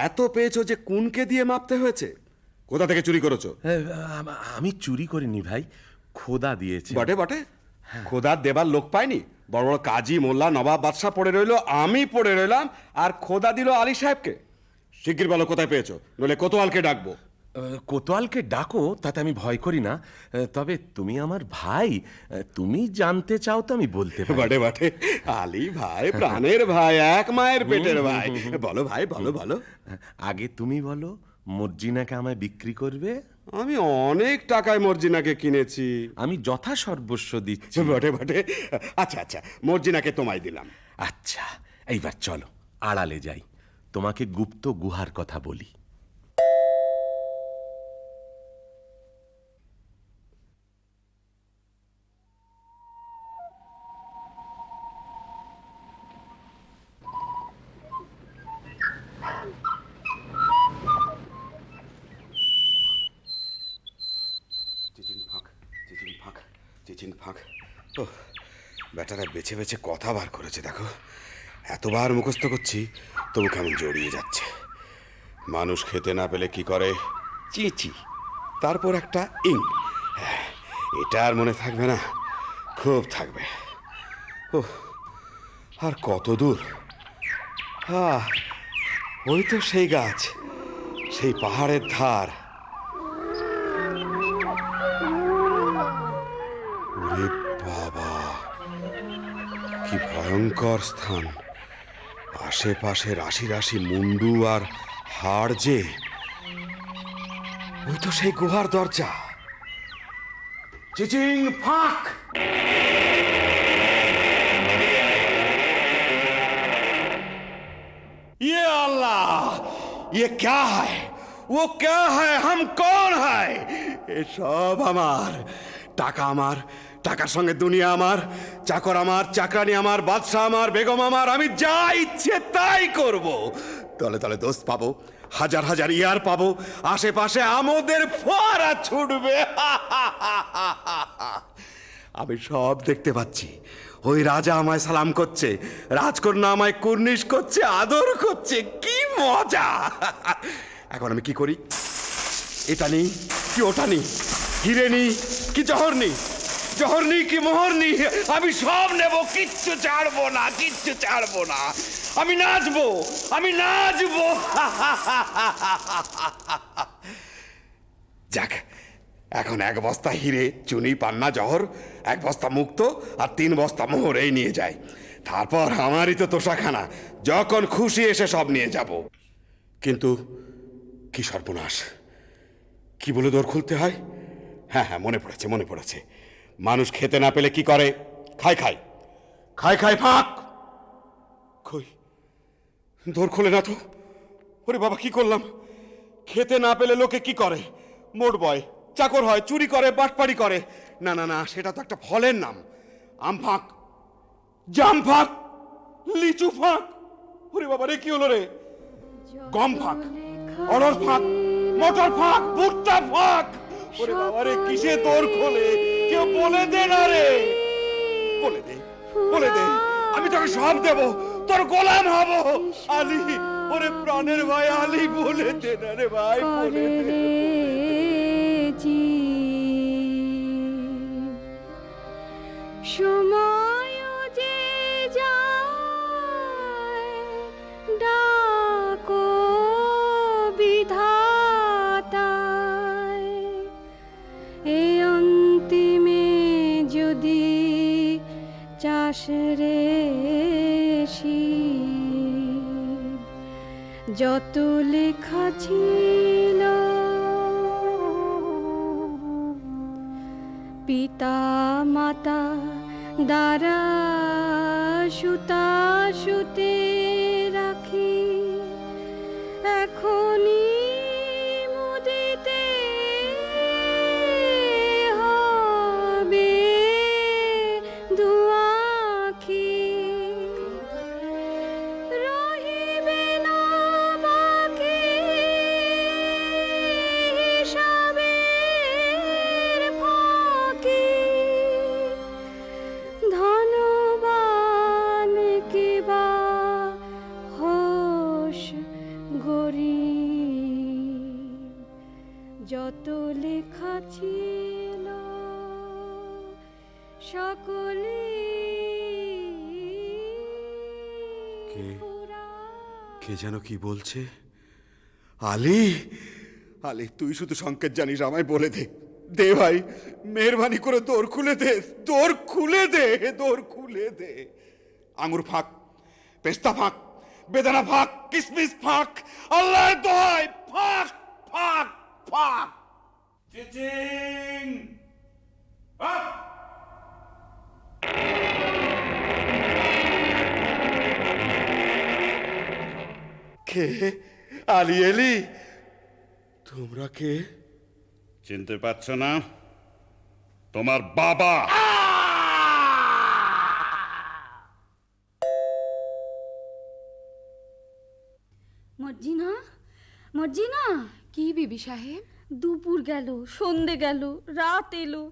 এত পেয়েছো যে কুনকে দিয়ে মাপতে হয়েছে? কোথা থেকে চুরি করেছো? আমি চুরি করিনি ভাই, খোদা দিয়েছে। বটে বটে, খোদার দেবার লোক পায়নি? বড় বড় কাজী, মোল্লা, নবাব, বাদশাহ পড়ে রইলো, আমি পড়ে রইলাম, আর খোদা দিল আলী সাহেবকে। শিগগির বলো কোথায় পেয়েছো, নইলে কোতোয়ালকে ডাকবো। কোতোয়ালকে ডাকো, তাতে আমি ভয় করি না। তবে তুমি আমার ভাই, তুমি জানতে চাও তো আমি বলতে পারি। বটে বটে, আলী ভাই প্রাণের ভাই, এক মায়ের পেটের ভাই। বলো ভাই, বলো বলো। আগে তুমি বলো, মর্জিনাকে আমায় বিক্রি করবে? আমি অনেক টাকায় মর্জিনাকে কিনেছি। আমি যথা সর্বস্ব দিচ্ছি। বটে বটে, আচ্ছা আচ্ছা, মর্জিনাকে তোমায় দিলাম। আচ্ছা, এইবার চলো আড়ালে যাই, তোমাকে গুপ্ত গুহার কথা বলি। চিচিং ফাঁক। ও বেটারা বেছে বেছে কথা বার করেছে দেখো। এতবার মুখস্থ করছি তবু কেমন জড়িয়ে যাচ্ছে। মানুষ খেতে না পেলে কি করে? চিচি, তারপর একটা ইং। এটা আর মনে থাকবে না? খুব থাকবে। ও আর কত দূর? ওই তো সেই গাছ, সেই পাহাড়ের ধার। ওরে বাবা, কি ভয়ঙ্কর স্থান! আশেপাশে রাশি রাশি মুন্ডু আর হাড় যে। ওই তো সেই গুহার দরজা। চিচিং ফাঁক। ये अल्लाह, ये क्या है? वो क्या है? हम कौन है? ये सब আমার। টাকা আমার, টাকার সঙ্গে দুনিয়া আমার, চাকর আমার, চাকরানি আমার, বাদশা আমার, বেগম আমার। আমি যা ইচ্ছে তাই করব। তলে তলে দোস্ত পাবো, হাজার হাজার ইয়ার পাবো, আশেপাশে আমাদের ফোয়ারা ছুটবে। আমি সব দেখতে পাচ্ছি। ওই রাজা আমায় সালাম করছে, রাজকন্যা আমায় কুর্নিশ করছে, আদর করছে। কি মজা! এখন আমি কি করি? এটা নেই কি ওটা নেই, হিরে নেই কি জহর নেই, জহর নেই কি মোহর নেই, আমি সব নেব, কিচ্ছু ছাড়বো না, কিচ্ছু ছাড়বো না। আমি নাচবো, আমি নাচবো। যাক, এখন 1 বস্তা হিরে, চুনি, পান্না, জহর, 1 বস্তা মুক্ত আর 3 বস্তা মোহর এই নিয়ে যায়। তারপর আমারই তো তোষাখানা, যখন খুশি এসে সব নিয়ে যাব। কিন্তু কি সর্বনাশ, কি বলে দোর খুলতে হয়? হ্যাঁ হ্যাঁ, মনে পড়েছে। মানুষ খেতে না পেলে কি করে? খায় ফাঁক। কই, দোর খোলে না তো। ওরে বাবা, কি করলাম! খেতে না পেলে লোকে কি করে? মোট বয়, চাকর হয়, চুরি করে, বাটপাড়ি করে। না না না, সেটা তো একটা ফলের নাম। আম ফাঁক, জাম ফাঁক, লিচু ফাঁক। ওরে বাবা রে, কি হলো রে? গম ফাঁক, অড়হর ফাঁক, মটর ফাঁক, ভুট্টা ফাঁক। ওরে বাবা রে, কিসে দোর খোলে? কেউ বলে দে না রে, বলে দে, আমি তোকে সব দেব, তোর গোলাম হব। আলী, ওরে প্রাণের ভাই আলী, বলে দে না রে ভাই, বলে দে। সময় যে যায়, ডাকো বিধাতায়, এ অন্তিমে যদি চাষ রে শিব, যত লেখা ছিল পিতা মাতা দ্বারা সুতা সুতে রাখি, এখনই মুদিতে হবে দুয়াখি, রহিবে না বাকি হিসাবের ফাঁকি, ধনবান কিবা হোস গরিব, যত লেখা ছিল সকলে কে যেন কি বলছে? আলী, তুই শুধু সংকেত জানিস, আমায় বলে দে। দে ভাই, মেহরবানি করে দোর খুলে দে। আঙুর ফাঁক, পেস্তা ফাঁক, বেদানা ফাঁক, কিসমিস ফাঁক, আল্লাহর দোহাই ফাঁক ফাঁক ফাঁক। চিচিং আপ! কে? আলী এলি? তোমরা কে? চিনতে পারছো না? তোমার বাবা। মর্জিনা, কি বিবি সাহেব? দুপুর গেল, সন্ধে গেল, রাত এলো,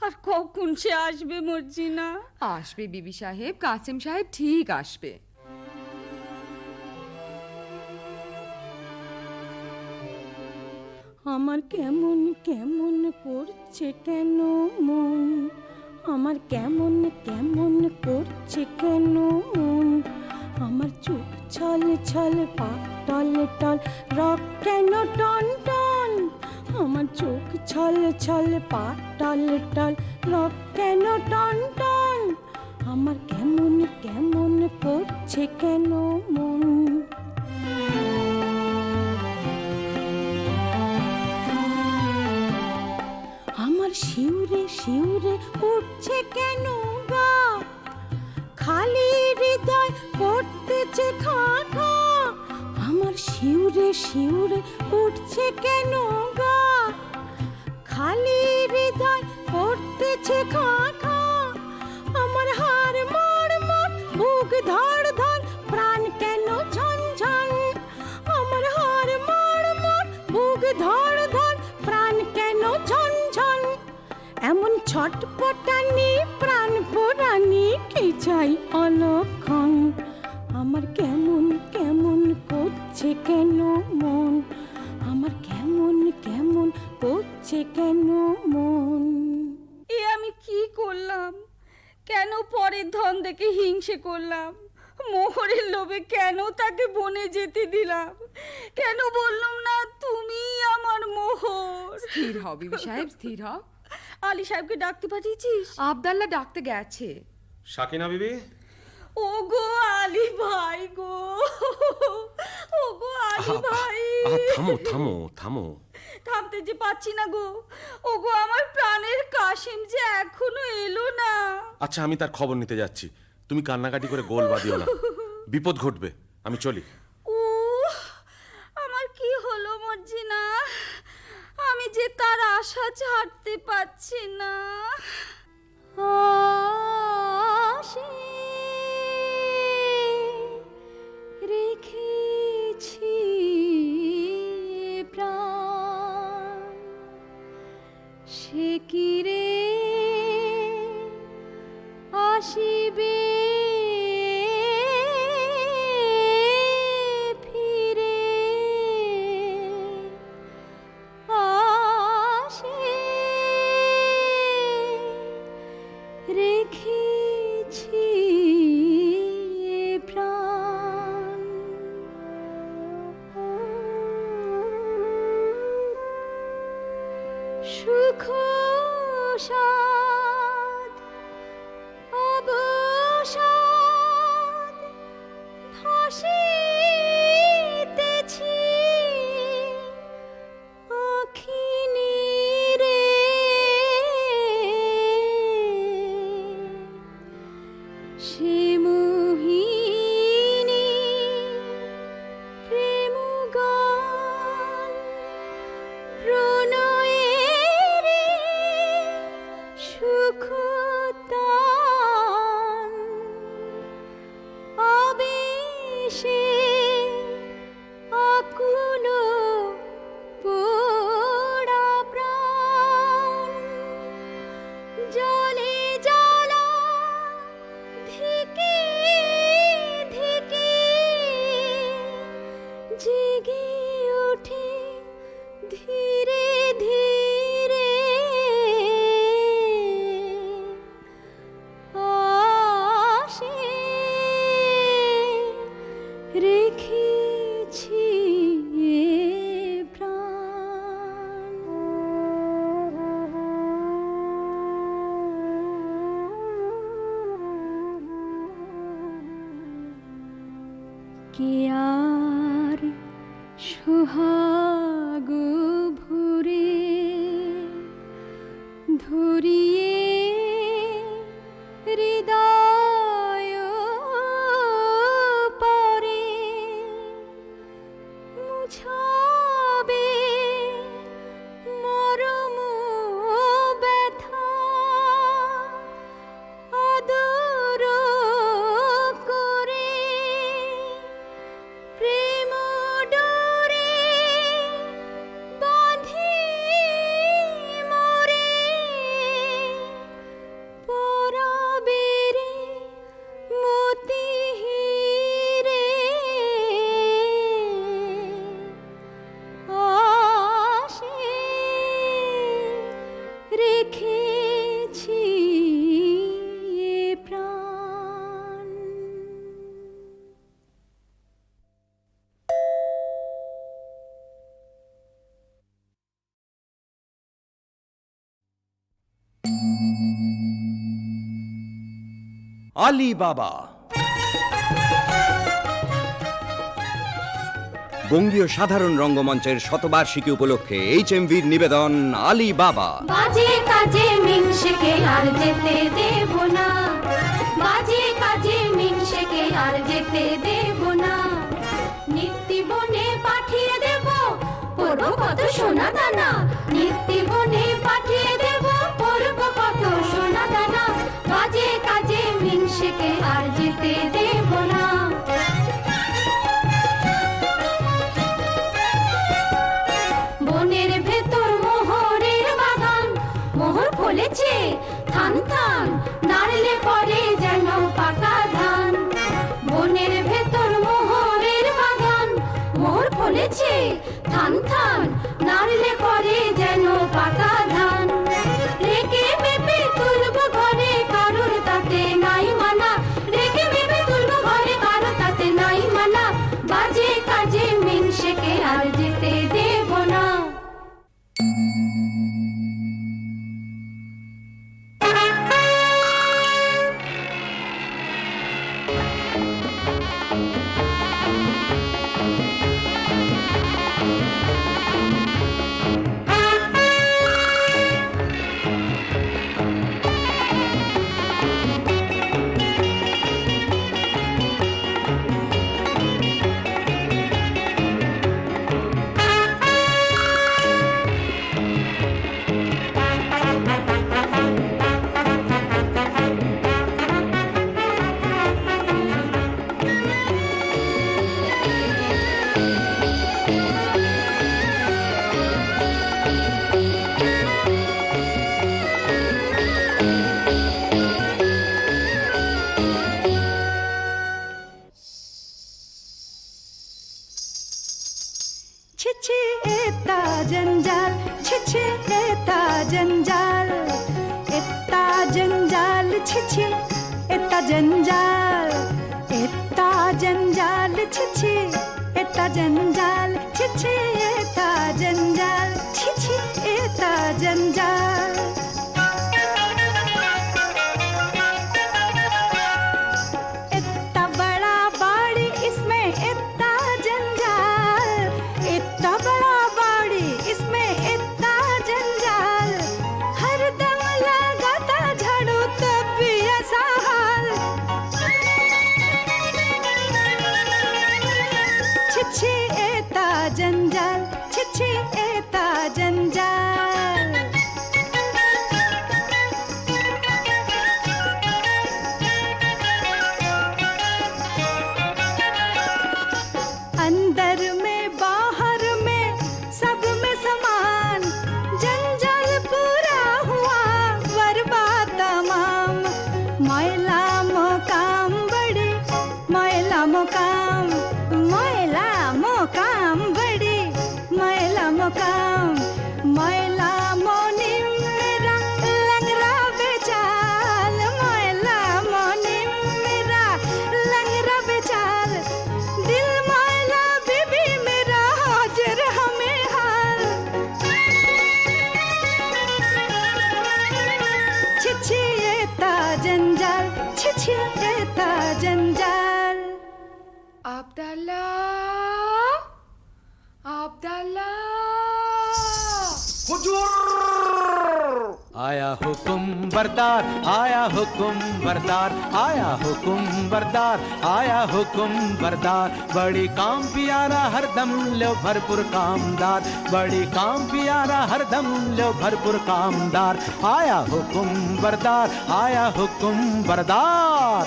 আর কখন সে আসবে মর্জিনা? আসবে বিবি সাহেব, কাসেম সাহেব ঠিক আসবে। আমার কেমন কেমন করছে কেন মন, আমার কেমন কেমন করছে কেন মন, আমার চোখ ছল ছল, পা টল টল, রক কেন টন টন, আমার চোখ ছল ছল, পা টল টল, রক কেন টন টন, আমার কেমন কেমন করছে কেন মন। আমার শিউরে শিউরে উঠছে কেন গা, খালি হৃদয় করতেছে খা খা, আমার শিউরে শিউরে উঠছে কেন গা, খালি হৃদয় করতেছে খা খা, আমার হাড় মোড় মোড়, বুক ধড় ধড়, প্রাণ কেন ঝন ঝন, আমার হাড় মোড় মোড়, বুক ধড় ধড়, প্রাণ কেন ঝন ঝন, এমন ছটপটানি প্রাণ পোড়ানি কি চাই অলক্ষণ, আমার কেমন কেমন করছে কেন মন, আমার কেমন কেমন করছে কেন মন। এ আমি কি করলাম? কেন পরের ধন দেখে হিংসে করলাম? মোহরের লোভে কেন তাকে বনে যেতে দিলাম? কেন বললাম না তুমি আমার মোহর? স্থির হও বিবি সাহেব, স্থির হও। আলী সাহেবকে ডাকতে পাঠিয়েছিস? আবদাল্লা ডাকতে গেছে। সাকিনা বিবি, ও গো আলী ভাই গো, ও গো আলী ভাই। থামো থামো থামো। থামতে যে পাচ্ছি না গো। ও গো আমার প্রাণের কাশিম যে এখনো এলো না। আচ্ছা, আমি তার খবর নিতে যাচ্ছি। তুমি কান্নাকাটি করে গোল বাঁধিও না, বিপদ ঘটবে। আমি চলি। ও আমার কি হলো মর্জিনা, আমি যে তার আশা ছাড়তে পারছি না। আশে রেখেছি প্রাণ, সে কি রে আসিবে ফিরে, আশে রেখেছি প্রাণ। সুখ সাদ অবসাদ ভাসিতেছি আখি নীরে, সে মোহিনী প্রেম গান প্রণয়ের সুখ তান, আবেশে আকুল পোড়া প্রাণ, জলে জ্বালা ধিকে ধিকে জেগে ওঠে ধীরে ধীরে, আশে রেখেছি প্রাণ। কে আর সোহাগ ভরে ধরিয়ে হৃদয় পরে মুছাবে মরম ব্যথা, আদর করে প্রেম ডোরে বাঁধি মোরে, পরাবে রে মতি হিরে, আশে রেখেছি প্রাণ। আলী বাবা। বঙ্গীয় সাধারণ রঙ্গমঞ্চের শতবার্ষিকী উপলক্ষে HMVর নিবেদন আলী বাবা। বাজে কাজে মিংসেকে আর যেতে দেব না, বাজে কাজে মিংসেকে আর যেতে দেব না। নিত্যি বনে পাঠিয়ে দেব পড়ব কত সোনা দানা, নিত্যি বনে পাঠিয়ে দেব পড়ব কত সোনা দানা। বাজে কাজে মিংসেকে আর যেতে দেব না। বনের ভেতর মোহরের বাগান, মোহর ফলেছে থান থান, নাড়লে পরে যেন পাকা ধান। বনের ভেতর মোহরের বাগান, মোহর ফলেছে থান থান, নাড়লে ছিছি এতা জঞ্জাল, ছিছি এতা জঞ্জাল, এতা জঞ্জাল, ছিছি এতা জঞ্জাল, এতা জঞ্জাল, ছিছি এতা জঞ্জাল, ছিছি এতা জঞ্জাল, ছিছি এতা জঞ্জাল। इतना बड़ा बाड़ी इसमें इतना जंजाल, इतना बड़ा बाड़ी इसमें इतना जंजाल, हर दम लगाता झाड़ू तब भी ऐसा हाल। छिछी एता जंजाल, छिछी एता जंजाल। अंदर में बाहर में सब में समान, जंजाल पूरा हुआ बर्बाद तमाम। मैला मोकाम बड़ी, मैला मोकाम, मैला मोकाम बड़ी, मैला मोकाम, मैला मोनी मेरा लंगरा बेचाल, मैला मोनी मेरा लंगरा बेचाल, दिल मैला बीबी मेरा हाजिर हमें हाल। छिछी एता जंजाल, छिछी एता जंजाल। আবদাল্লা, আবদাল্লা, आया हुकुम बरदार, आया हुकुम बरदार, आया हुकुम बरदार, आया हुकुम बरदार। बड़ी काम पियारा हरदम लो भरपूर कामदार, बड़ी काम पियारा हरदम लो भरपूर कामदार। आया हुकुम बरदार, आया हुकुम बरदार।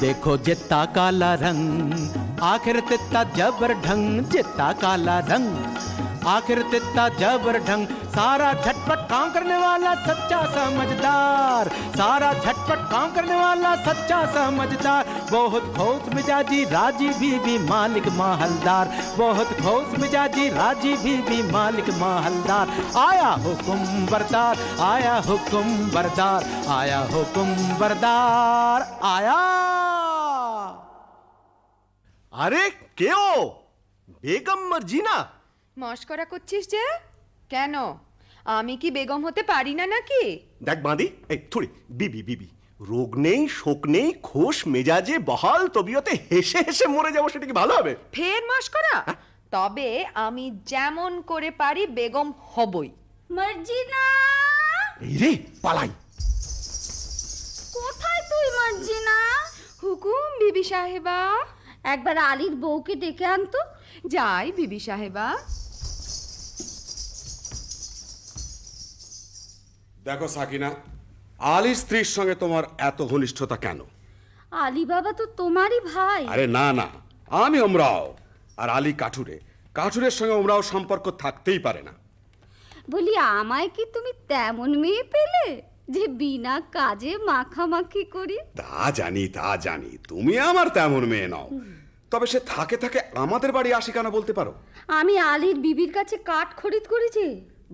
देखो जितना काला रंग, आखिर तित्ता जबर ढंग, जितना काला रंग, आखिर तित्ता जबर ढंग। सारा झटपट काम करने वाला सच्चा समझदार, सारा झटपट काम करने वाला सच्चा समझदार। बहुत खोस मिजाजी राजी बीबी मालिक माहलदार, बहुत खोस मिजाजी राजी बीबी मालिक माहलदार। आया हुकुम बरदार, आया हुकुम बरदार, आया हुकुम बरदार, आया। আরে কেও বেগম মার্জিনা, মস্করা করছিস যে কেন? আমি কি বেগম হতে পারি না নাকি? দেখ বাঁধি, এই থুড়ি বিবি বিবি, রোগ নেই শোক নেই, খোশ মেজাজে বহাল তবিয়তে হেসে হেসে মরে যাবো, সেটা কি ভালো হবে? ফের মস্করা? তবে আমি যেমন করে পারি বেগম হবই। মার্জিনা, এই রে পালাই। কোথায় তুই মার্জিনা? হুকুম বিবি সাহেবা। একবার আলীর বউকে ডেকে আনতো। যাই বিবি সাহেবা। দেখো সাকিনা, আলীর স্ত্রীর সঙ্গে তোমার এত ঘনিষ্ঠতা কেন? আলী বাবা তো তোমারই ভাই। আরে না না, আমি ওমরাও, আর আলী কাঠুরে, কাঠুরের সঙ্গে ওমরাও সম্পর্ক থাকতেই পারে না। বলি আমায় কি তুমি তেমন মেয়ে পেলে যে বিনা কাজে মাখামাখি করি? তা জানি তা জানি, তুমি আমার তেমন মেয়ে নাও, তবে সে থাকে থাকে আমাদের বাড়ি আসি কেন বলতে পারো? আমি আলীর বিবির কাছে কাঠ খরিদ করেছি,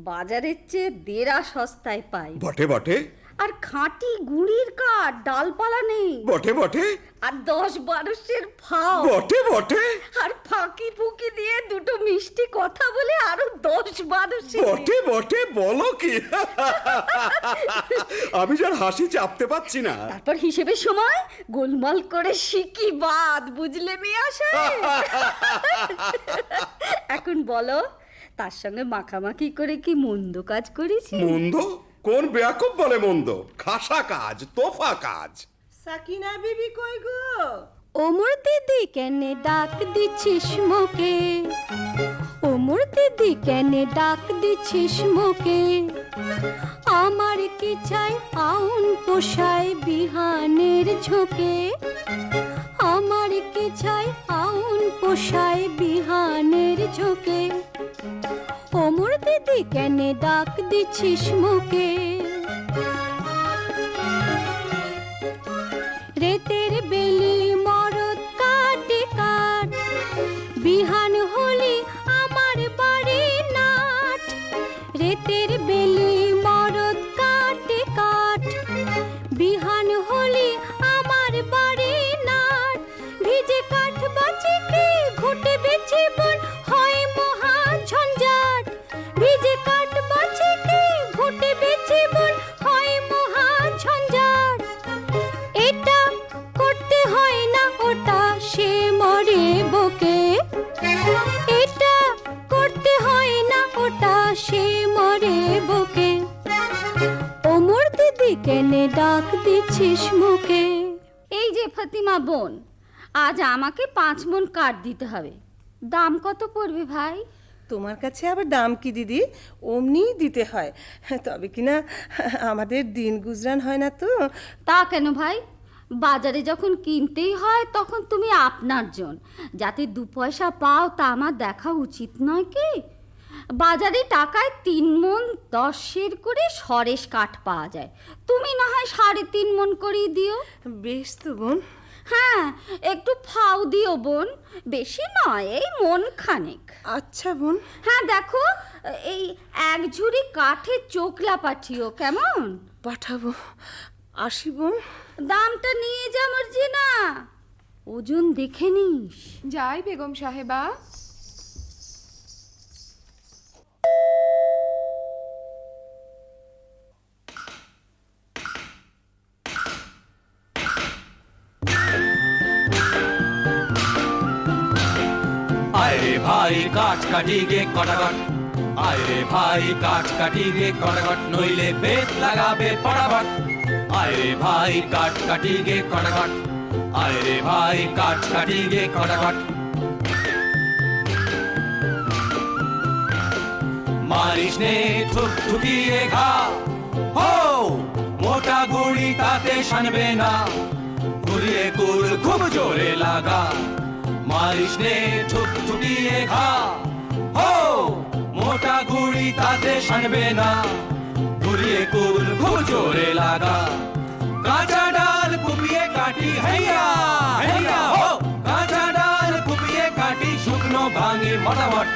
বাজারের চেয়ে দেড়া সস্তায় পাই। বটে বটে। আর খাঁটি গুড়ির কাঠ, ডালপালা নেই। বটে বটে। আর 10-12 ফাও। বটে বটে। আর ফাঁকি ফুকি দিয়ে দুটো মিষ্টি কথা বলে আরো 10-12। বটে বটে, বলো কি? আমি যার হাসি চাপতে পাচ্ছি না। তারপর হিসেবের সময় গোলমাল করে শিকি বাদ, বুঝলে মেয়ে আসে। এখন বলো, তার সঙ্গে মাখামাখি করে কি মন্দ কাজ করেছি? মন্দ? কোন বেয়াকুব বলে মন্দ? খাসা কাজ, তোফা কাজ। সাকিনা বিবি কই গো? ওমর দিদি কেনে ডাক দিছিস মোকে, ওমর দিদি কেনে ডাক দিছিস মোকে। আমার কি চাই আউন পোষায় বিহানের ঝোঁকে, আমার কি চাই আউন পোষায় বিহানের ঝোঁকে। ওমর দিদি কেনে ডাক দিছিস মোকে। রে বিহান হলে আমার বাড়ি নার ভিজে কাঠ বাঁচে কে ঘুটে বেছে বন হয় মহা ঝঞ্ঝাট ভিজে কাঠ বাঁচে কে ঘুটে বেছে বন হয় মহা ঝঞ্ঝাট এটা করতে হয় না ওটা সে মরে বকে এটা করতে হয় না ওটা সে মরে বকে ওমর দিদি কেনে ডাক দিচ্ছিস মুখে? এই যে ফতিমা বোন, আজ আমাকে 5 মণ কাঠ দিতে হবে। দাম কত পড়বে ভাই? তোমার কাছে আবার দাম কি দিদি, অমনিই দিতে হয়, তবে কিনা আমাদের দিন গুজরান হয় না তো। তা কেন ভাই? বাজারে যখন কিনতেই হয় তখন তুমি আপনার জন, যাতে 2 পয়সা পাও তা আমার দেখা উচিত নয় কি? বাজারে টাকায় 3 মণ 10 সের করে সরেস কাঠ পাওয়া যায়, তুমি না হয় 3.5 মণ করেই দিও। বেশ তো বোন। হ্যাঁ, একটু ফাও দিও বোন, বেশি নয়, এই মন খানেক। আচ্ছা বোন। হ্যাঁ দেখো, এই 1 ঝুড়ি কাঠের চোখলা পাঠিও, কেমন? পাঠাবো। আসি বোন। দামটা নিয়ে যা মর্জিনা, ওজন দেখে নিস। যাই বেগম সাহেবা। আরে ভাই কাঠ কাটি গে কটাকট, আরে ভাই কাঠ কাটি গে কটাকট, নইলে বেত লাগাবে পড়াবট। আরে ভাই কাঠ কাটি গে কটাকট, আরে ভাই কাঠ কাটি গে কটাকট। মারিস নে ঠুক ঠুকিয়ে ঘা, হো মোটা গুড়ি তাতে শানবে না, ঘুরিয়ে কুল খুব জোরে লাগা। মারিস নে ঠুক ঠুকিয়ে ঘা, হো মোটা গুড়ি তাতে শানবে না, ঘুরিয়ে কুল খুব জোরে লাগা। কাঁচা ডাল কুপিয়ে কাটি হেইয়া হেইয়া, হো কাঁচা ডাল কুপিয়ে কাটি শুকনো ভাঙি মোটামট।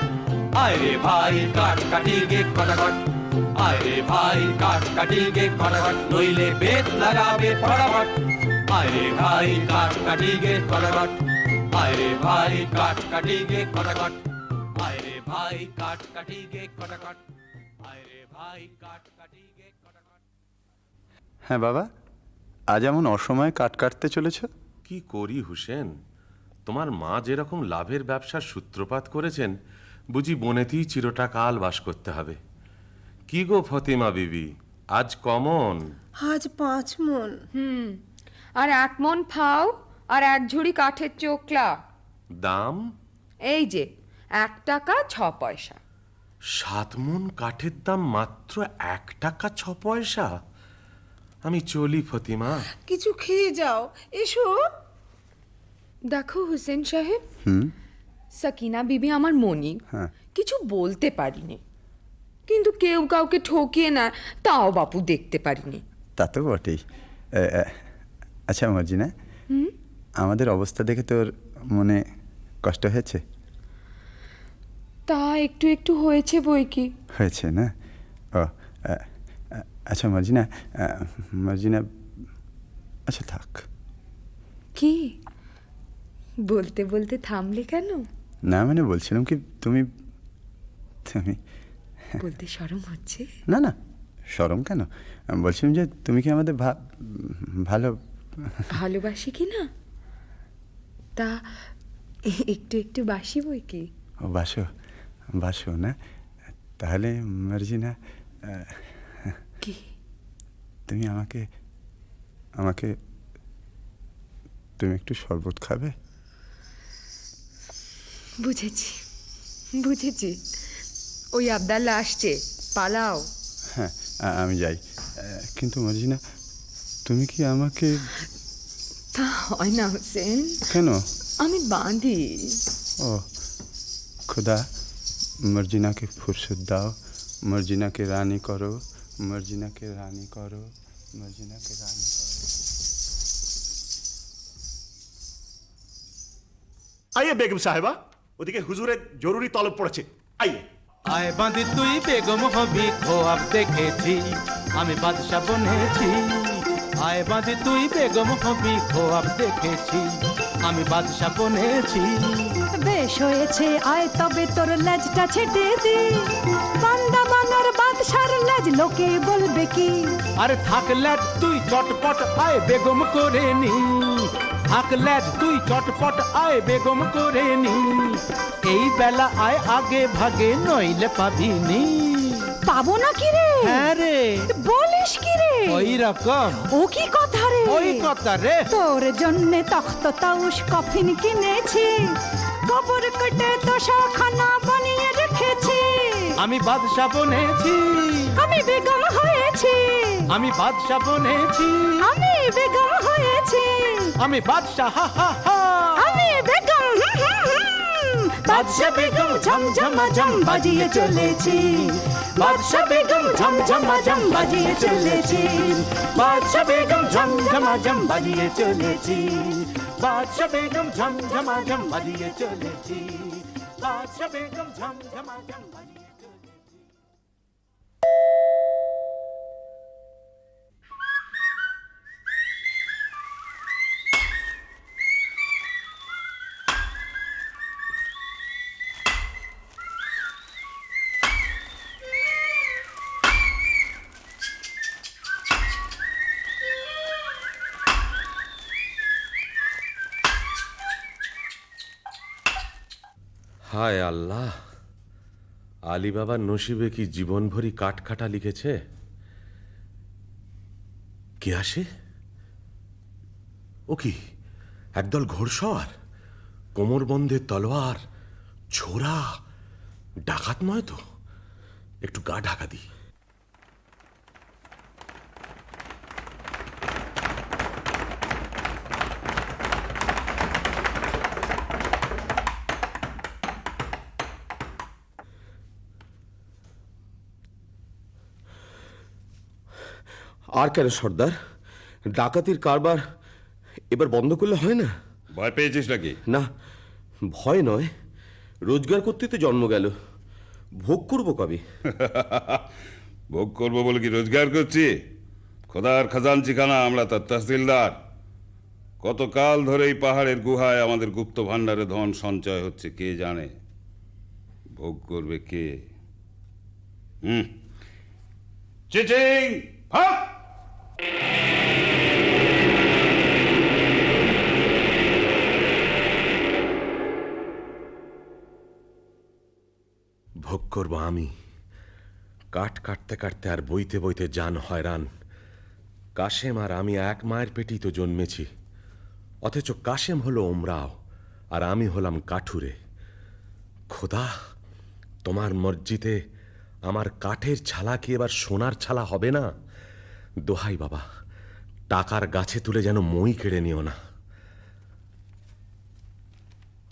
আরে ভাই কাঠ কাটি গে কটাকট, আরে ভাই কাঠ কাটি গে কটাকট, নইলে বেত লাগাবে পড়াবট। আরে ভাই কাঠ কাটি গে কটাকট, আরে ভাই কাঠ কাটি গে কটাকট, আরে ভাই কাঠ কাটি গে কটাকট, আরে ভাই কাঠ কাটি গে কটাকট। হ্যাঁ বাবা, আজ এমন অসময়ে কাঠ কাটতে চলেছ? কি করি হুসেন, তোমার মা যেরকম লাভের ব্যবসার সূত্রপাত করেছেন, বুঝি বনেতেই চিরটা কাল বাস করতে হবে। কি গো ফতিমা বিবি, আজ কমন? আজ 5 মণ। আর 1 মণ ফাও আর 1 ঝুড়ি কাঠের চোখলা। দাম? এই যে 1 টাকা 6 পয়সা। 7 মণ কাঠের দাম মাত্র 1 টাকা 6 পয়সা? আমি চলি ফতিমা। কিছু খেয়ে যাও, এসো। দেখো হুসেন সাহেব, সাকিনা বিবি আমার মনি, হ্যাঁ। কিছু বলতে পারিনি, কিন্তু কেউ কাউকে ঠকিয়ে না তাও বাপু দেখতে পারিনি। তা তো বটেই। আচ্ছা মর্জিনা, আমাদের অবস্থা দেখে তোর মনে কষ্ট হয়েছে? তা একটু একটু হয়েছে বই কি। হয়েছে না? ও আচ্ছা মর্জিনা, মর্জিনা, আচ্ছা থাক। কি বলতে বলতে থামলে কেন? না মানে বলছিলাম কি, তুমি তুমি বলতে শরম হচ্ছে? না না, শরম কেন? বলছিলাম যে তুমি কি আমাদের ভালো ভালোবাসি কি না, তা একটু একটু বাসি বই কি। ও বাসো, বাসো না? তাহলে মার্জিনা, কি তুমি আমাকে আমাকে তুমি একটু শরবত খাবে? বুঝেছি বুঝেছি, ওই আবদাল্লা আসছে, পালাও। হ্যাঁ আমি যাই, কিন্তু মার্জিনা তুমি কি আমাকে? তা হয় না হোসেন। কেন? আমি বাঁধি। ও খুদা, মর্জিনাকে ফুরসত দাও, মর্জিনাকে রানী করো, মর্জিনাকে রানী করো, মর্জিনাকে রানী করো। আইয়ে বেগম সাহেবা, ওদিকে হুজুরের জরুরি তলব পড়েছে, আইয়ে। আয় বাঁধি তুই বেগম হবি, খোয়াব দেখেছি আমি বাদশা বনেছি। আয় বাঁধি তুই বেগম হবি খোয়াব দেখেছি, আমি বাদশা বনেছি। বেশ হয়েছে, আয় তবে তোর লেজটা ছেটে দি, বান্দা বানর বাদশার লেজ লোকে বলবে কি? আরে থাক ল্যাজ তুই চটপট আয় বেগম করে নি, থাক ল্যাজ তুই চটপট আয় বেগম করে নি, এই বেলা আয় আগে ভাগে নইলে পাবিনি। পাবো না কি রে? হ্যাঁ রে। বলিস কি রে? ওই রকম। ও কি কথা রে? ওই কথা রে। তোর জন্যে তখ্ত তাউস কফিন কিনেছি, কবর কেটে দশখানা বানিয়ে রেখেছি। আমি বাদশা বনেছি, আমি বেগম হয়েছি, আমি বাদশা বনেছি, আমি বেগম হয়েছি, আমি বাদশা হা হা হা, আমি বেগম বাদশা বেগম ঝমঝমাঝম বাজিয়ে চলেছি, বাদশা বেগম ঝমঝমাঝম বাজিয়ে চলেছি, বাদশা বেগম ঝমঝমাঝম বাজিয়ে চলেছি, বাদশা বেগম ঝমঝমাঝম বাজিয়ে চলেছি, বাদশা বেগম ঝমঝমাঝম বাজিয়ে চলেছি। হায় আল্লাহ, আলী বাবার নসিবে কি জীবনভরি কাঠখাটা লিখেছে। কে আসে? ও কি একদল ঘোড়সওয়ার, কোমরবন্ধে তলোয়ার, ছোরা, ডাকাত নয় তো? একটু গা ঢাকা দি। আর কেন সর্দার, ডাকাতির কারবার এবার বন্ধ করলে হয় না? ভয় পেয়েছিস নাকি? না, ভয় নয়, রোজগার করতে তো জন্ম গেল, ভোগ করবো কবে? ভোগ করবো বলে কি রোজগার করছি? খোদার খাজানচিখানা, আমরা তার তহসিলদার। কত কাল ধরে এই পাহাড়ের গুহায় আমাদের গুপ্ত ভাণ্ডারে ধন সঞ্চয় হচ্ছে কে জানে। ভোগ করবে কে? চিচিং ফাক! ভোগ করব আমি। কাঠ কাটতে কাটতে আর বইতে বইতে জান হয়রান। কাশেম আর আমি এক মায়ের পেটেই তো জন্মেছি, অথচ কাশেম হলো ওমরাও আর আমি হলাম কাঠুরে। খোদা, তোমার মসজিদে আমার কাঠের ছালা কি এবার সোনার ছালা হবে না? দোহাই বাবা, টাকার গাছে তুলে যেন মই কেড়ে নিও না।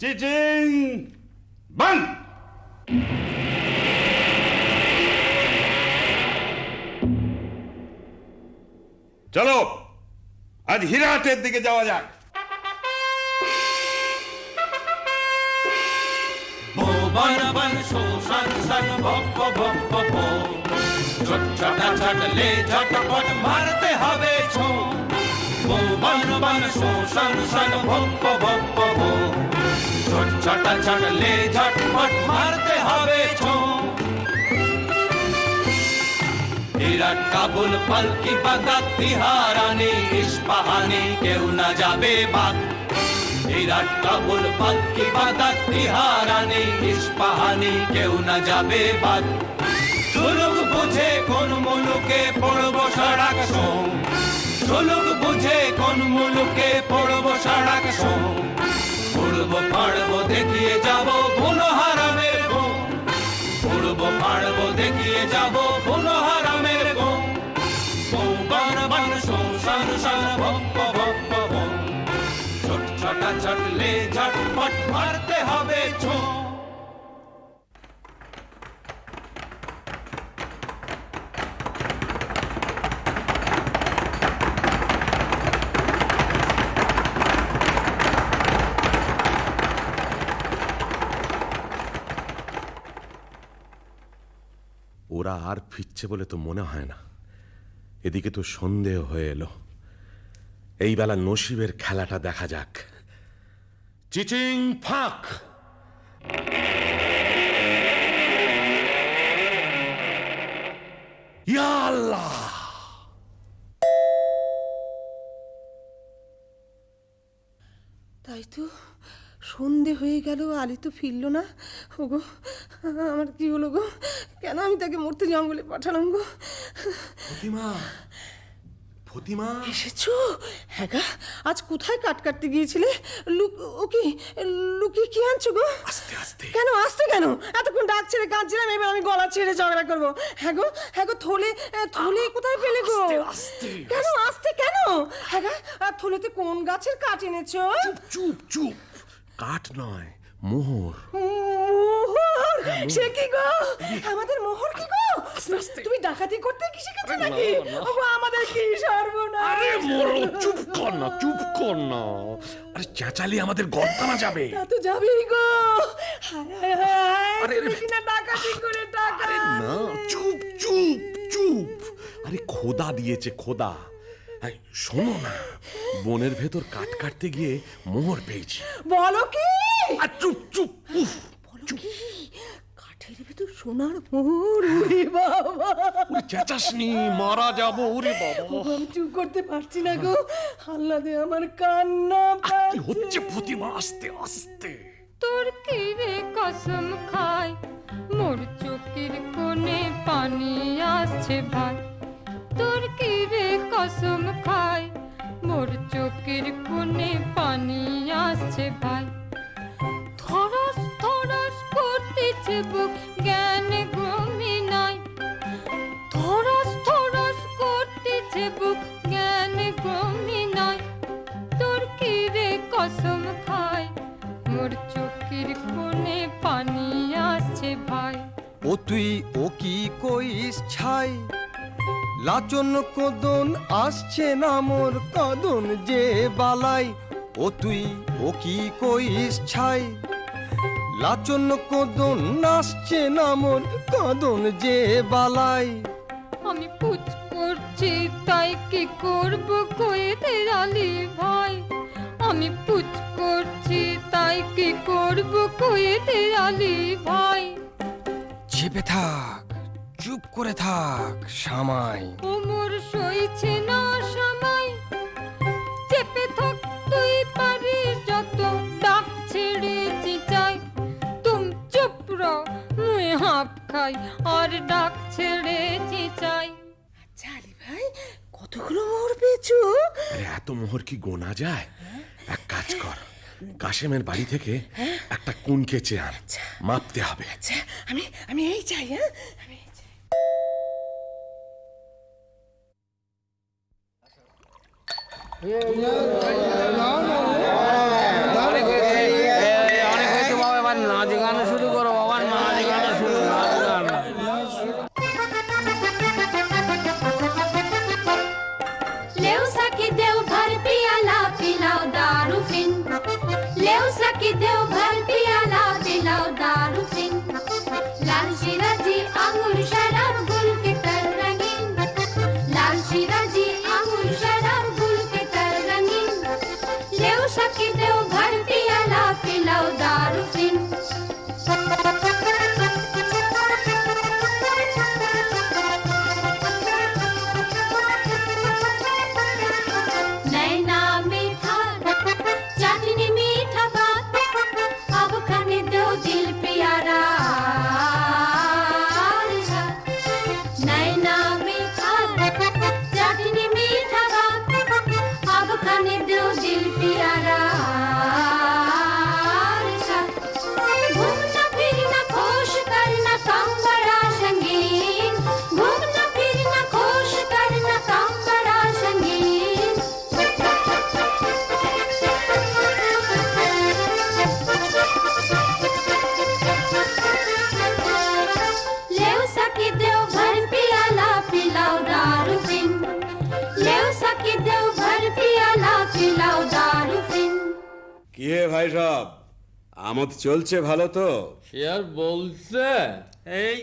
চিচিং বন্ধ! চলো আজ হীরাহাটের দিকে যাওয়া যাক। বন বন শোষণ সন ভপ ভপ ভো, ছোটা ছাটলে ঝটপট মারতে হবে ছো। বন বন শোষণ সন ভপ ভপ ভো, ছোটা ছাটলে ঝটপট মারতে হবে ছো। ইরাক কাবুল পালকি বাগদাদ তিহারানি ইস্পাহানি কেউ না যাবে বাদ। ইরাক কাবুল পালকি বাগদাদ তিহারানি ইস্পাহানি কেউ না যাবে বাদ। সুলুক বুঝে কোন মুলুকে পড়ব সড়াক সোম, সুলুক বুঝে কোন মুলুকে পড়ব সড়াক সোম। উড়ব পাড়ব দেখিয়ে যাব বুনো হারামের ঘুম, উড়ব পাড়ব দেখিয়ে যাব বুনো হারামের ঘুম। বন বন শোষণ সন ভপ ভপ ভো, ছোটা ছাটলে ঝটপট মারতে হবে ছো। ওরা আর ফিরছে বলে তো মনে হয় না। এদিকে তো সন্দেহ হয়ে এলো। এই বেলা নসিবের খেলাটা দেখা যাক। চিচিং ফাঁক। ইয়া আল্লাহ! তাই তো, সন্ধে হয়ে গেল, আলি তো ফিরল না। ওগো, আমার কি হলো গো? কেন আমি তাকে মরতে জঙ্গলে পাঠালাম গো? ফতিমা, ফতিমা এসেছো? হ্যাঁ গা, আজ কোথায় কাট কাটতে গিয়েছিলে? লুকিয়ে কি আনছো গো? আস্তে আস্তে। কেন আসতে কেন? এতক্ষণ ডাক ছেড়ে কাঁদছিলাম, এবার আমি গলা ছেড়ে ঝগড়া করবো? হ্যাঁ গো, থলে কোথায় পেলে গো? কেন আসতে কেন? হ্যাঁ গা, থলেতে কোন গাছের কাঠ এনেছো? চুপ চুপ। কাঠ নয়, মোহর। মোহর? সে কি গো? আমাদের মোহর কি গো? তুমি ডাকাতি করতে কি শিখেছো নাকি? ওগো, আমাদের কি সর্বনাশ! আরে মোরো, চুপ কর না, চুপ কর না। আরে চেঁচালি আমাদের গর্দানা যাবে। তা তো যাবেই গো। হায় হায়, তুমি কিনা ডাকাতি করে টাকা। আরে না, চুপ চুপ চুপ। আরে খোদা দিয়েছে, খোদা। এই, শোনো না, বনের ভেতর কাঠ কাটতে গিয়ে মোহর পেয়েছি। বলো কি? আর চুপ চুপ। উফ, বলো কি? কাঠের ভেতর সোনার মোহর? ওরে বাবা! ওরে চেঁচাসনি, মারা যাবো। ওরে বাবা! ওগো, আমি চুপ করতে পারছি না গো। আল্লাদে আমার কান্না কি হচ্ছে ফতিমা? আস্তে আস্তে। তোর কি রে কসম খাই, মোর চোখের কোণে পানি আসছে ভাই। তোর কি রে কসম খাই, মোর চোখের কোণে পানি আসছে ভাই। থরস থরস করতেছে বুক, জ্ঞান ঘুমি নাই। থরস থরস করতেছে বুক, জ্ঞান ঘুমি নাই। তোর কি রে কসম খাই, মোর চোখের কোণে পানি আসছে ভাই। ও তুই ও কি কইস ছাই, লাচন কদন আসছে না মোর কদন যে বালাই। ও তুই ও কি কইস ছাই, লাচন কদন আসছে না মোর কদন যে বালাই। আমি পুচ করছি তাই কি করব কইতে আলি ভাই। আমি পুচ করছি তাই কি করব কইতে আলি ভাই। চেপে থাক, চুপ করে থাক সামাই। ওমর সইছে না সময়, চেপে থাক তুই পারিস যত, ডাক ছেড়ে চিচাই। তুম চুপ রও, মুই হাঁপ খাই আর ডাক ছেড়ে চিচাই। আচ্ছা আলি ভাই, কতগুলো মোহর পেয়েছো? আরে এত মোহর কি গোনা যায়? এক কাজ কর, কাশেমের বাড়ি থেকে একটা কুন কেচে আন, মাপতে হবে। আচ্ছা, আমি এই চাই। হ্যাঁ, আমি এই চাই। অনেক হয়েছে বাবা, এবার নাচ গান শুরু করো বাবা, নাচ গান শুরু, নাচ গান। लेव सखी देव भर पियाला पिलाओ दारू फिन, लेव सखी देव भर पियाला पिलाओ दारू फिन। लाल शिराजी आंगुर शराब गुल के तर रंगीन, लाल शिराजी आंगुर शराब गुल के तर रंगीन। लेव सखी देव भर पियाला पिलाओ दारू फिन। नैना मीठा चाटनी मीठा बात, अब खाने दो दिल प्यारा। नैना मीठा चाटनी मीठा बात, अब खाने दो दिल प्यारा। घूमना फिरना खुश करना काम बड़ा संगीन, घूमना फिरना खुश करना काम बड़ा संगीन। लेव सखी देव भर पियाला पिलाओ दारू फिन, लेव सखी देव भर पियाला पिलाओ दारू फिन। কি হে ভাই সব, আমোদ চলছে ভালো তো? সে আর বলছে। এই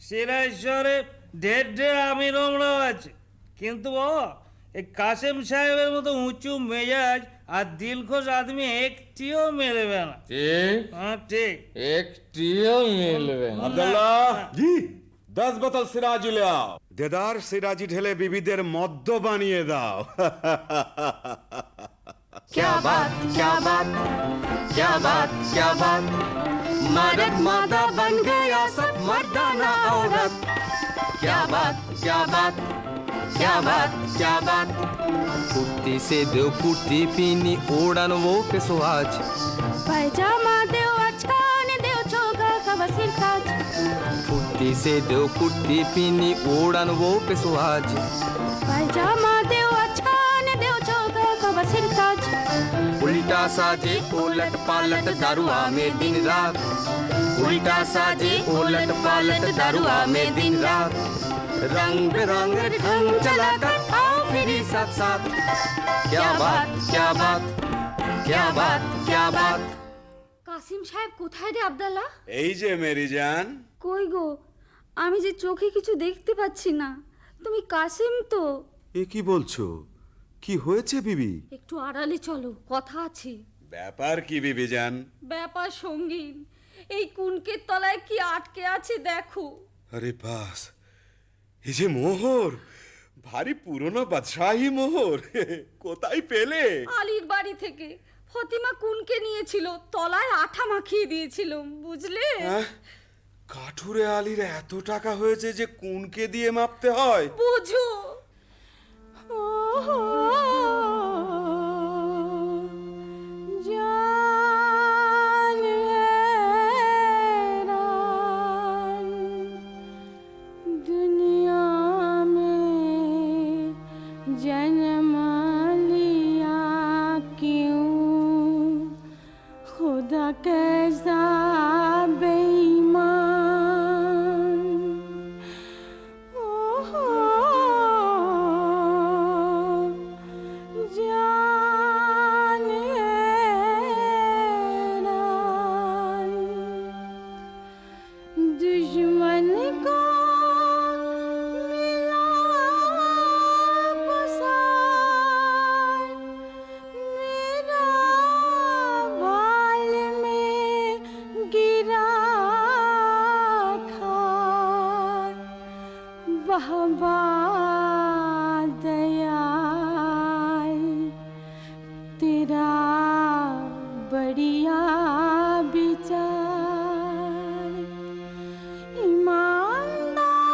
সিরাজেশ্বরে ঢের ঢের আমি রমরাও আছে, কিন্তু বাবা এই কাসেম সাহেবের মতো উঁচু মেজাজ আর দিলখোশ আদমি একটিও মেলবে না। ঠিক, হ্যাঁ ঠিক, একটিও মিলবে না। আব্দুল্লাহ জি 10 বোতল সিরাজি ले आओ। দেদার সিরাজি ঢেলে বিবিদের মদ্য বানিয়ে দাও। क्या बात क्या बात क्या बात क्या बात मर्द मादा बन गया सब मर्दाना औरत क्या बात क्या बात क्या बात क्या बात कुर्ती से दो कुर्ती पीनी ओढ़न वो पे सुहाज পায়জামা দেও আজকান দেও চোগা কবসির কাজ कुर्ती से दो कुर्ती पीनी ओढ़न वो पे सुहाज পায়জামা দেও আজকান দেও চোগা কবসির কাজ उल्टा साजे उलट पालट दारुआ में दिन रात उल्टा साजे उलट पालट दारुआ में दिन रात रंग बिरंग ढंग चलाकर आओ फिर साथ साथ क्या बात क्या बात क्या बात क्या बात কাসিম সাহেব কোথায় রে আব্দুল্লাহ? এই যে মেরি জান। কই গো, আমি যে চোখে কিছু দেখতে পাচ্ছি না। তুমি কাসিম তো? এ কি বলছো? কি হয়েছে বিবি? একটু আড়ালে চলো, কথা আছে। ব্যাপার কি বিবি জান? ব্যাপার সঙ্গীন, এই কুনকের তলায় কি আটকে আছে দেখো। আরে বাস, এই যে মোহর, ভারী পুরনো বাদশাহী মোহর, কোথায় পেলে? আলীর বাড়ি থেকে ফতিমা কুনকে নিয়েছিল, তলায় আঠা মাখিয়ে দিয়েছিল, বুঝলে? কাঠুরে আলীর এত টাকা হয়েছে যে কুনকে দিয়ে মাপতে হয়? বুঝো। दुनिया में जन्म लिया क्यों, खुदा कैसा बेईमान। जान हैरान, दुश्मन को मिला पसार, मेरा बाल में गिरा खार, बहबा दयाल तेरा बढ़िया विचार, ईमानदारी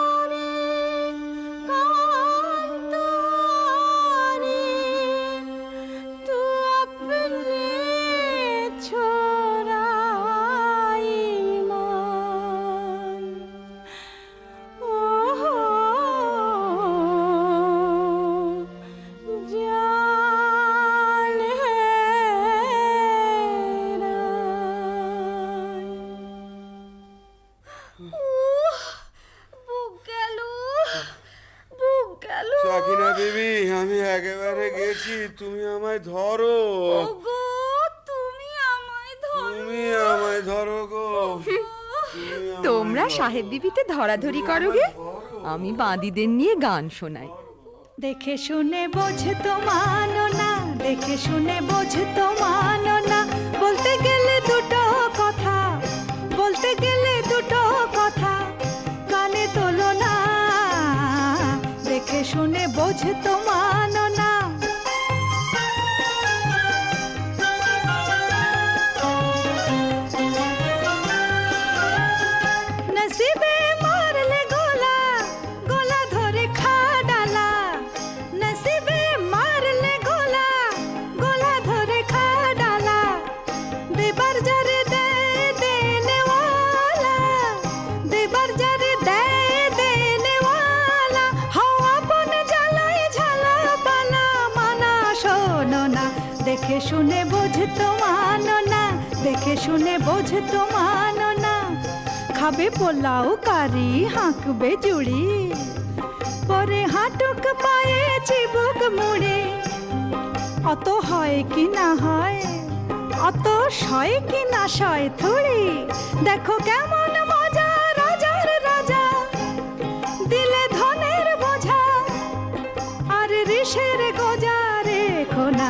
काम तुम्हारी, तू अपने छोड़ा ईमान। जान हैरान। বুক গেল, বুক গেল। সাকিনা বিবি, আমি একেবারে গেছি, তুমি আমায় ধরো। ওগো, তুমি আমায় ধরো। তুমি আমায় ধরো গো। তোমরা সাহেব বিবিতে ধরাধরি করোগে, আমি বাঁদিদের নিয়ে গান শোনাই। দেখে শুনে বোঝ তো মানো না, দেখে শুনে বোঝ তো মানো না, বলতে গেলে দুটো কথা, বলতে গেলে দুটো কথা, কানে তোলো না, দেখে শুনে বোঝ তো মানো না। নসিবে মারলে গোলা, গোলা ধরে খা ডালা, নসিবে মারলে গোলা, গোলা ধরে খা ডালা, দেবার যারে দেয় দেনেওয়ালা, দেবার যারে দেয় দেনেওয়ালা, হাওয়া বন জ্বালায় ঝালা পালা, মানা শোনো না, দেখে শুনে বোঝ তো মানো না, দেখে শুনে বোঝ তো মানো না। খাবে পোলাও কারি, হাঁকবে জুড়ি, পরে হাঁটুক পায়ে চিবুক মুড়ি, অত হয় কি না হয়, অত সয় কি না সয় থুড়ি, দেখো কেমন মজা রাজার রাজা, দিলে ধনের বোঝা আর ঋষের না,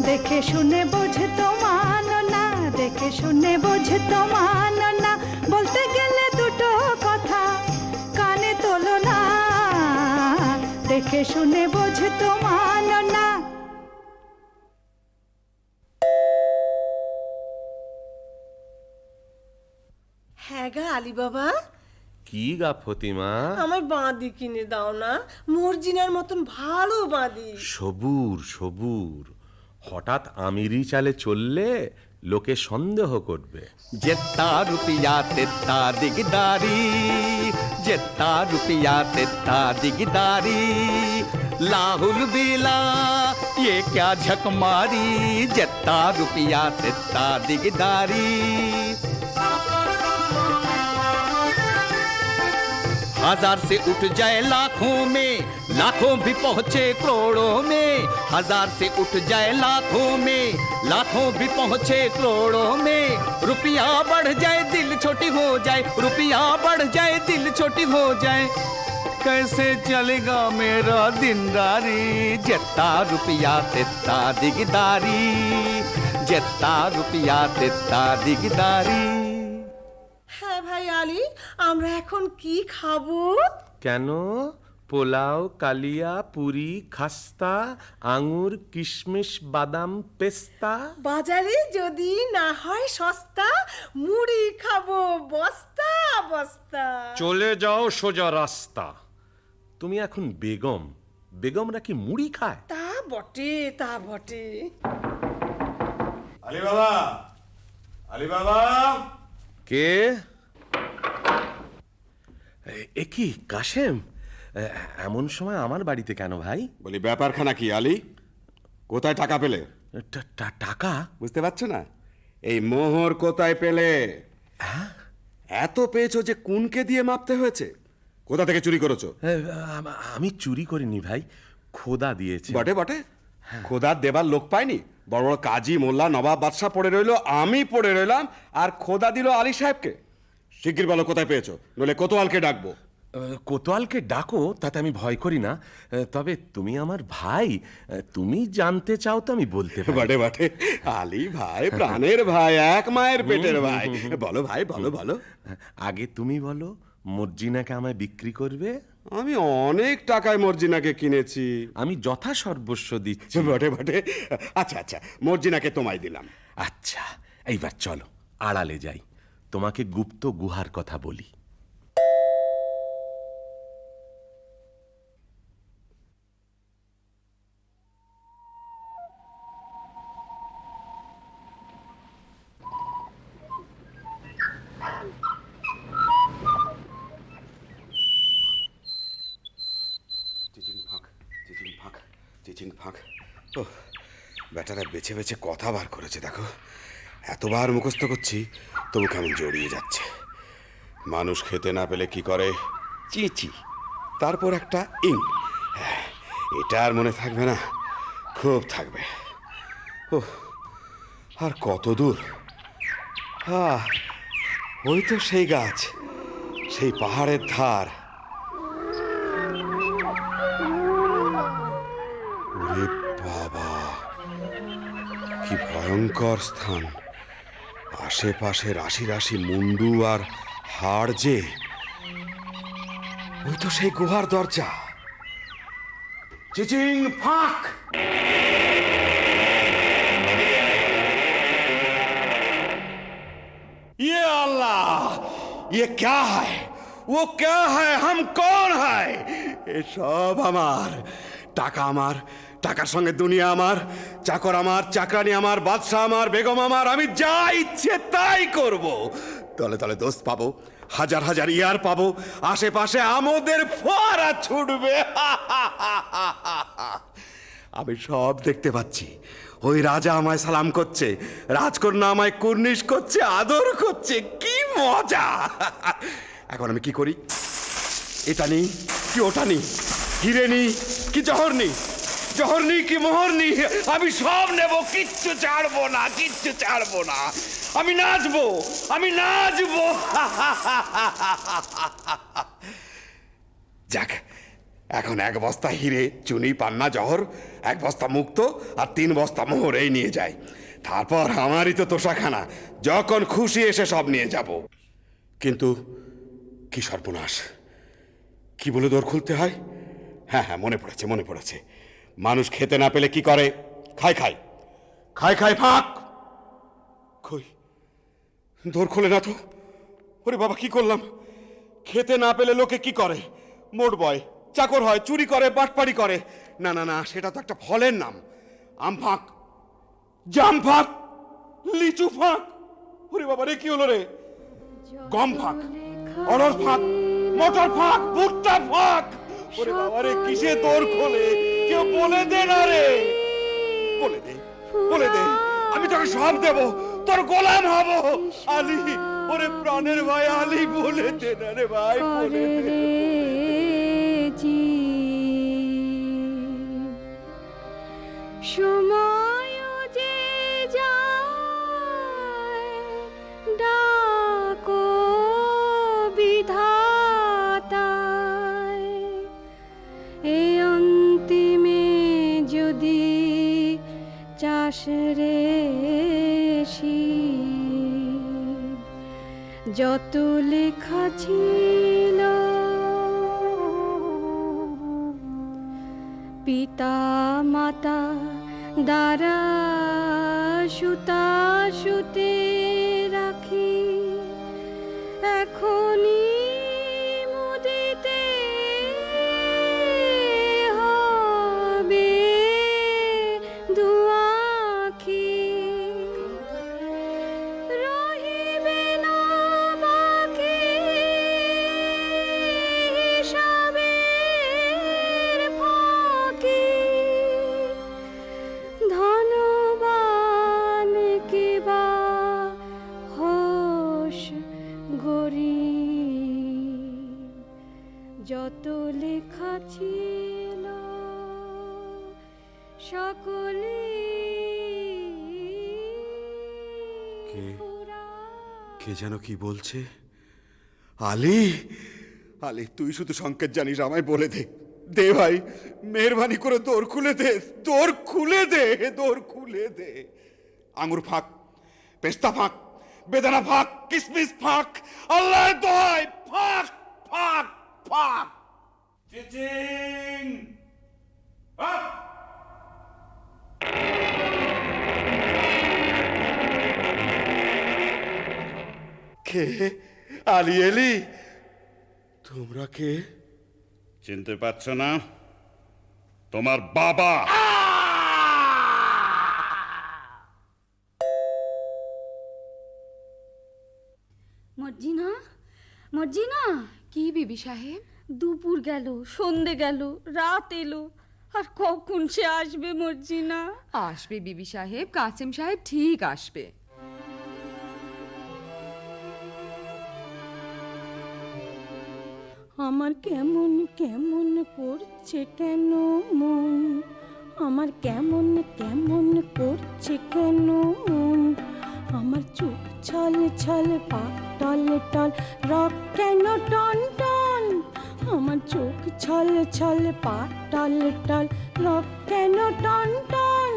দেখে শুনে বোঝে তো মানো না, দেখে শুনে বোঝে তো মানো না, বলতে গেলে দুটো কথা কানে তোলো না, দেখে শুনে বোঝে তো মানো না। হ্যাঁ গা আলী বাবা, কি গা ফতিমা? আমার বাঁধি কিনে দাও না, মর্জিনার মতন ভালো বাঁধি। সবুর সবুর, হঠাৎ আমিরি চালে চললে লোকে সন্দেহ করবে। जितना रुपया तेता दिगदारी, जितना रुपया तेता दिगदारी, लाहुल बीला ये क्या झक मारी, जितना रुपया तेता दिगदारी। हजार से उठ जाए लाखों में, लाखों भी पहुंचे करोड़ों में, हजार से उठ जाए लाखों में, लाखों भी पहुंचे करोड़ों में, रुपया बढ़ जाए दिल छोटी हो जाए, रुपया बढ़ जाए दिल छोटी हो जाए, कैसे चलेगा मेरा दिनदारी, जितना रुपया तेता दिगदारी, जितना रुपया तेता दिगदारी। হ্যাঁ ভাই আলী, আমরা এখন কি খাবো? কেন? পোলাও, কালিয়া, পুরি, খাস্তা, আঙুর, কিশমিশ, বাদাম, পেস্তা। বাজারে যদি না হয় সস্তা, মুড়ি খাবো বস্তা বস্তা। চলে যাও সোজা রাস্তা। তুমি এখন বেগম, বেগমরা কি মুড়ি খায়? তা বটে, তা বটে। আলী বাবা, আলী বাবা। কে? এ কি কাশেম, এমন সময় আমার বাড়িতে কেন ভাই? বলি ব্যাপারখানা কি আলী? কোথায় টাকা পেলে? টাকা? বুঝতে পারছো না? এই মোহর কোথায় পেলে? এত পেয়েছো যে কুনকে দিয়ে মাপতে হয়েছে? কোথা থেকে চুরি করেছো? আমি চুরি করিনি ভাই, খোদা দিয়েছে। বটে বটে, খোদা দেবার লোক পাইনি। বড় বড় কাজী, মোল্লা, নবাব, বাদশাহ পড়ে রইলো, আমি পড়ে রইলাম, আর খোদা দিল আলী সাহেবকে। শিগগির বলো কোথায় পেয়েছো, নইলে কোতোয়ালকে ডাকবো। কোতোয়ালকে ডাকো, তাতে আমি ভয় করি না। তবে তুমি আমার ভাই, তুমি জানতে চাও তো আমি বলতে পারি। বটে বটে, আলী ভাই প্রাণের ভাই, এক মায়ের পেটের ভাই। বলো ভাই, বলো বলো। আগে তুমি বলো, মর্জিনাকে আমায় বিক্রি করবে? আমি অনেক টাকায় মর্জিনাকে কিনেছি। আমি যথা সর্বস্ব দিচ্ছি। বটে বটে, আচ্ছা আচ্ছা, মর্জিনাকে তোমায় দিলাম। আচ্ছা, এইবার চলো আড়ালে যাই, তোমাকে গুপ্ত গুহার কথা বলি। চিচিং ফাঁক। ও বেটারা বেছে বেছে কথা বার করেছে দেখো। এতবার মুখস্থ করছি তবু কেমন জড়িয়ে যাচ্ছে। মানুষ খেতে না পেলে কি করে? চিচি, তারপর একটা ইং। এটা আর মনে থাকবে না? খুব থাকবে। ও আর কত দূর? ওই তো সেই গাছ, সেই পাহাড়ের ধার। ওরে বাবা, কি ভয়ঙ্কর স্থান! আশেপাশে রাশি রাশি মুন্ডু আর হাড় যে। ওই তো সেই গুহার দরজা। চিচিং ফাঁক। ये अल्लाह, ये क्या है? वो क्या है? हम कौन है? ये सब আমার টাকা, আমার টাকার সঙ্গে দুনিয়া আমার, চাকর আমার, চাকরানি আমার, বাদশা আমার, বেগম আমার। আমি যা ইচ্ছে তাই করব। তলে তলে দোস্ত পাবো, হাজার হাজার ইয়ার পাবো, আশেপাশে আমাদের ফোয়ারা ছুটবে। আমি সব দেখতে পাচ্ছি। ওই রাজা আমায় সালাম করছে, রাজকন্যা আমায় কুর্নিশ করছে, আদর করছে। কি মজা! এখন আমি কি করি? এটা নি কি ওটা নি? হিরে নি কি জহর নি? জহর নি কি মোহর নি? আমি সব নেব, কিচ্ছু ছাড়বো না, কিচ্ছু ছাড়বো না। আমি নাচবো, আমি নাচবো। যাক, এখন 1 বস্তা হিরে, চুনি, পান্না, জহর, 1 বস্তা মুক্ত আর 3 বস্তা মোহর এই নিয়ে যায়। তারপর আমারই তো তোষাখানা, যখন খুশি এসে সব নিয়ে যাব। কিন্তু কি সর্বনাশ, কি বলে দোর খুলতে হয়? হ্যাঁ হ্যাঁ, মনে পড়েছে। মানুষ খেতে না পেলে কি করে? খায় ফাঁক। কই, দোর খোলে না তো। ওরে বাবা, কি করলাম! খেতে না পেলে লোকে কি করে? মোট বয়, চাকর হয়, চুরি করে, বাটপাড়ি করে। না না না, সেটা তো একটা ফলের নাম। আম ফাঁক, জাম ফাঁক, লিচু ফাঁক। ওরে বাবা রে, কি হলো রে? গম ফাঁক, অড়হর ফাঁক, মটর ফাঁক, ভুট্টা ফাঁক। ওরে বাবা রে, কিসে দোর খোলে? কেউ বলে দে না রে, বলে দে। আমি তোকে সব দেব, তোর গোলাম হব। আলী, ওরে প্রাণের ভাই আলী, বলে দে না রে ভাই, বলে দে। সময় যে যায়, ডাকো বিধাতায়, এই অন্তিমে যদি চাষ রে যত লেখা ছিল পিতা মাতা দ্বারা সুতা সুতে রাখি, এখনই মুদিতে হবে দুয়াখি। রহিবে না বাকি হিসাবের ফাঁকি, ধনবান কিবা হোস গরিব, যত লেখা ছিল সকলে কে যেন কি বলছে? আলী, তুই শুধু সংকেত জানিস, আমায় বলে দে। দে ভাই, মেহরবানি করে দোর খুলে দে। আঙুর ফাঁক, পেস্তা ফাঁক, বেদানা ফাঁক, কিসমিস ফাঁক, আল্লাহর দোহাই ফাঁক ফাঁক ফাঁক। চিচিং আপ! কে? আলী এলি? তোমরা কে? চিনতে পারছো না? তোমার বাবা। মর্জিনা, কি বিবি সাহেব? দুপুর গেল, সন্ধে গেল, রাত এলো, আর কখন সে আসবে মর্জিনা? আসবে বিবি সাহেব, কাসেম সাহেব ঠিক আসবে। আমার কেমন কেমন করছে কেন মন, আমার কেমন কেমন করছে কেন মন, আমার চোখ ছল ছল পা টল টল রক কেন টন টন, আমার চোখ ছল ছল পা টল টল রক কেন টন টন,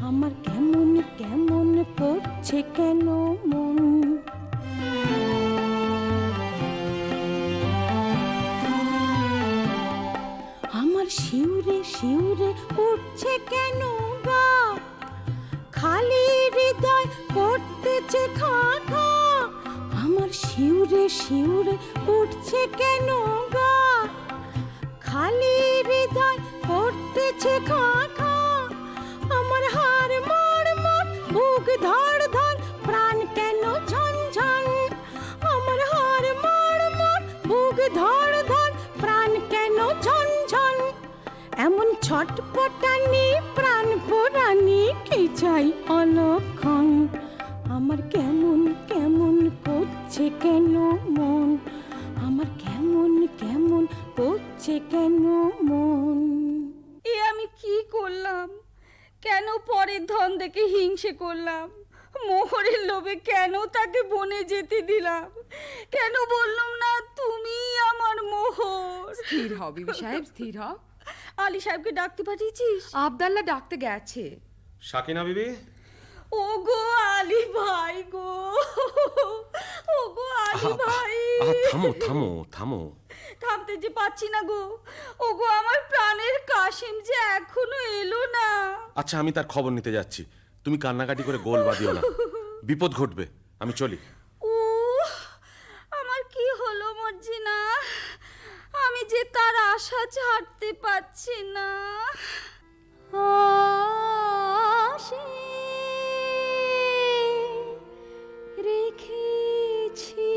আমার কেমন কেমন করছে কেন মন। আমার শিউরে শিউরে উঠছে কেন গা, খালি হৃদয় করতেছে খা খা, আমার শিউরে শিউরে উঠছে কেন গা, খালি হৃদয় করতেছে খা খা, আমার হাড় মোড় মোড় বুক ধড় ধড় প্রাণ কেন ঝনঝন, আমার হাড় মোড় মোড় বুক ধড় ধড় প্রাণ কেন ঝনঝন, এমন ছটপটানি প্রাণ পোড়ানি কি চাই অলক্ষণ, আমার কেমন কেমন করছে কেন মন, আমার কেমন কেমন করছে কেন মন। এ আমি কি করলাম? কেন পরের ধন দেখে হিংসে করলাম? মোহরের লোভে কেন তাকে বনে যেতে দিলাম? কেন বললাম না তুমি আমার মোহর? স্থির হও বিবি সাহেব, স্থির হও। আলী সাহেবকে ডাকতে পাঠিয়েছিস? আবদাল্লা ডাকতে গেছে। সাকিনা বিবি, ও গো আলী ভাই গো, ও গো আলী ভাই। থামো থামো থামো। থামতে যে পাচ্ছি না গো। ও গো আমার প্রাণের কাশিম যে এখনো এলো না। আচ্ছা, আমি তার খবর নিতে যাচ্ছি। তুমি কান্নাকাটি করে গোল বাঁধিও না, বিপদ ঘটবে। আমি চলি। ও আমার কি হলো মর্জিনা, আমি যে তার আশা ছাড়তে পারছি না। আশে রেখেছি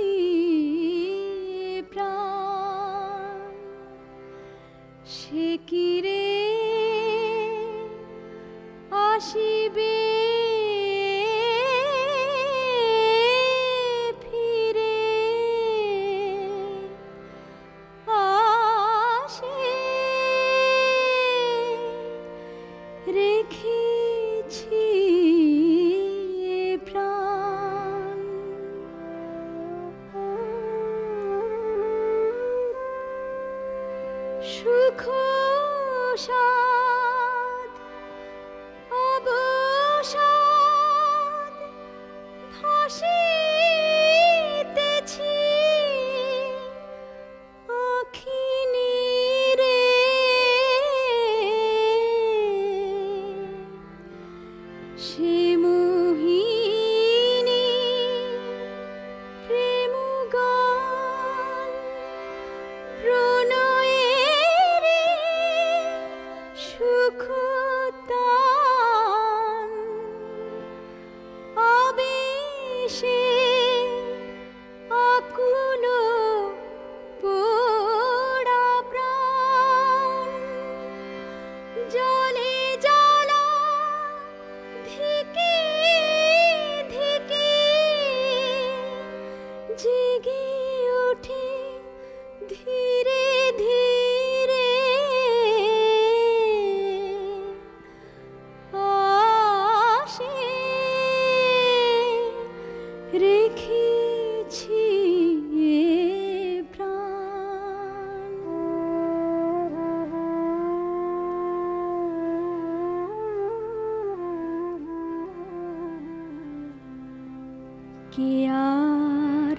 প্রাণ, সে কি রে আসিবে ফিরে? আশে রেখেছি প্রাণ। সুখ সাদ অবসাদ ভাসিতেছি আঁখি নীরে। সে মোহিনী প্রেম গান প্রণয়ের সুখ তান, আবেশে আকুল পোড়া প্রাণ, জলে জ্বালা ধিকে ধিকে জেগে ওঠে ধীরে ধীরে। আশে রেখেছি প্রাণ। কে আর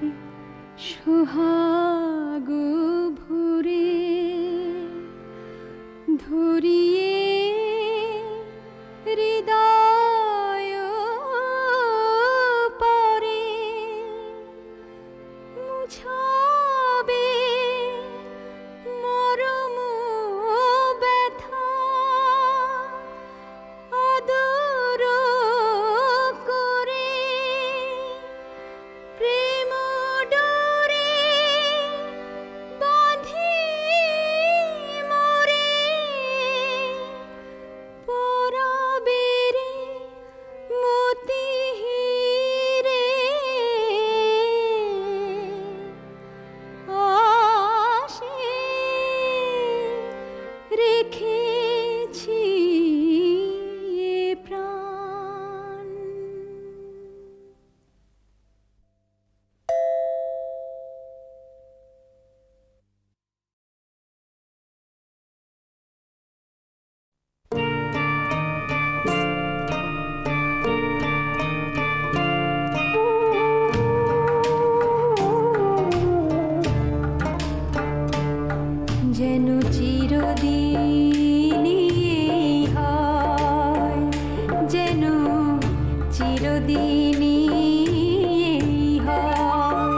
সোহাগ ভরে ধরিয়ে হৃদয় পরে মুছাবে মরম ব্যথা আদর করে প্রেম ডোরে বাঁধি মোরে পরাবে রে মতি হিরে। আশে রেখেছি প্রাণ। যেন চিরদিনই হয়, যেন চিরদিনই হয়।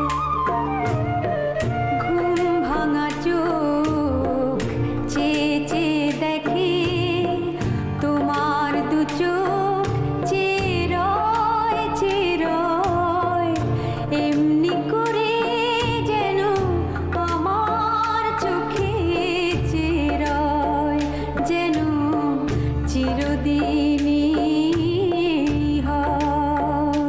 ঘুম ভাঙা চোখ চেয়ে চেয়ে দেখে তোমার দু চোখ চেরয় চেরয়, এমনি করে যেন আমার চোখে চেরয়, যেন চিরদিনই হয়।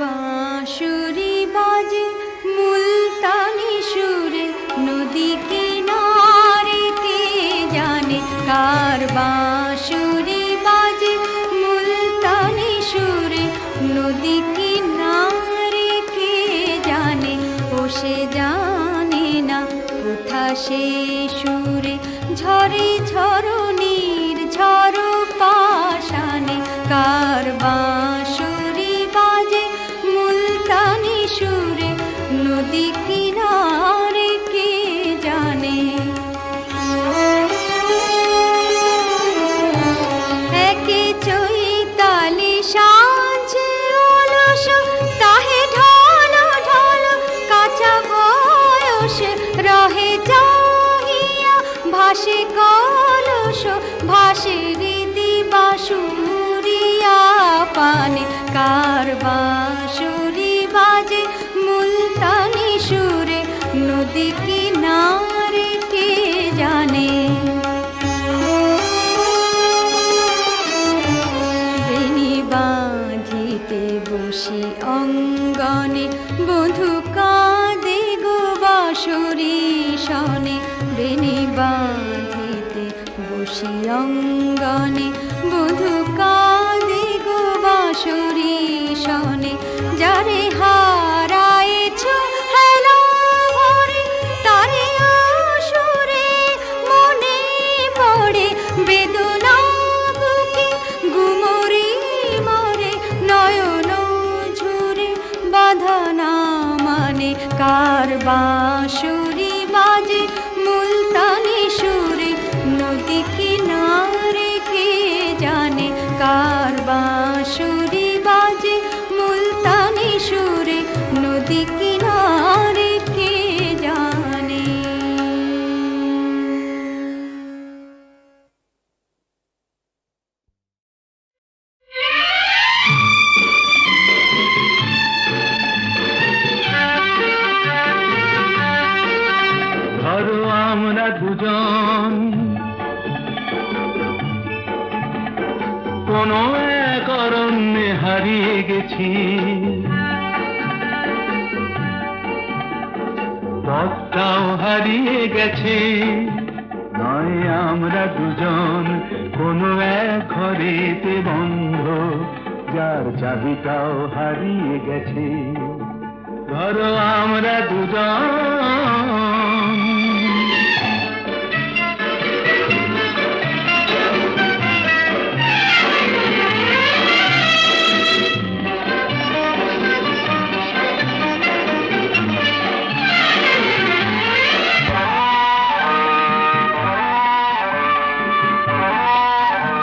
বাঁশুরি বাজে মুলতানি সুরে নদী কিনারে কে জানে কার বাঁশুরি বাজে মুলতানি সুরে নদী কিনারে কে জানে ও সে জানে না কোথা সে সুরে ঝরে ঝরণীর ঝড় পাশানে কার বাঁশুরি বাজে মুলতানি সুরে নদী কিনারে কে জানে একে চৈতালি সাঁঝে অলস তাহে ঢল ঢল কাঁচা বয়সে রহে চাহিয়া ভাসে কলস ভাসে হৃদি বাঁশুরিয়া পানে কার বাঁশুরি বাজে মুলতানি সুরে নদী কিনারে কে জানে বেনি বাঁধিতে বসি অঙ্গনে বধূ কাঁদে গো বাঁশুরি শনে বেনি বাঁধিতে বসি অঙ্গনে বধূ কাঁদে গো বাঁশুরি শনে যারে হারায়েছ হেলা ভরে তারে আসরে মনে পড়ে বেদনা বুকে গুমরি মরে নয়ন ঝুরে বাধা না মানে কার বাঁশুরি বাজে মুলতানি সুরে নদী কিনারে কে জানে কার বাঁশুরি বাজে মুলতানি সুরে নদী কিনারে কে জানে ধরো আমরা দুজন কোনো এক অরণ্যে হারিয়ে গেছি পথটাও হারিয়ে গেছে নয় আমরা দুজন কোনো এক ঘরেতে বন্ধ যার চাবিটাও হারিয়ে গেছে ধরো আমরা দুজন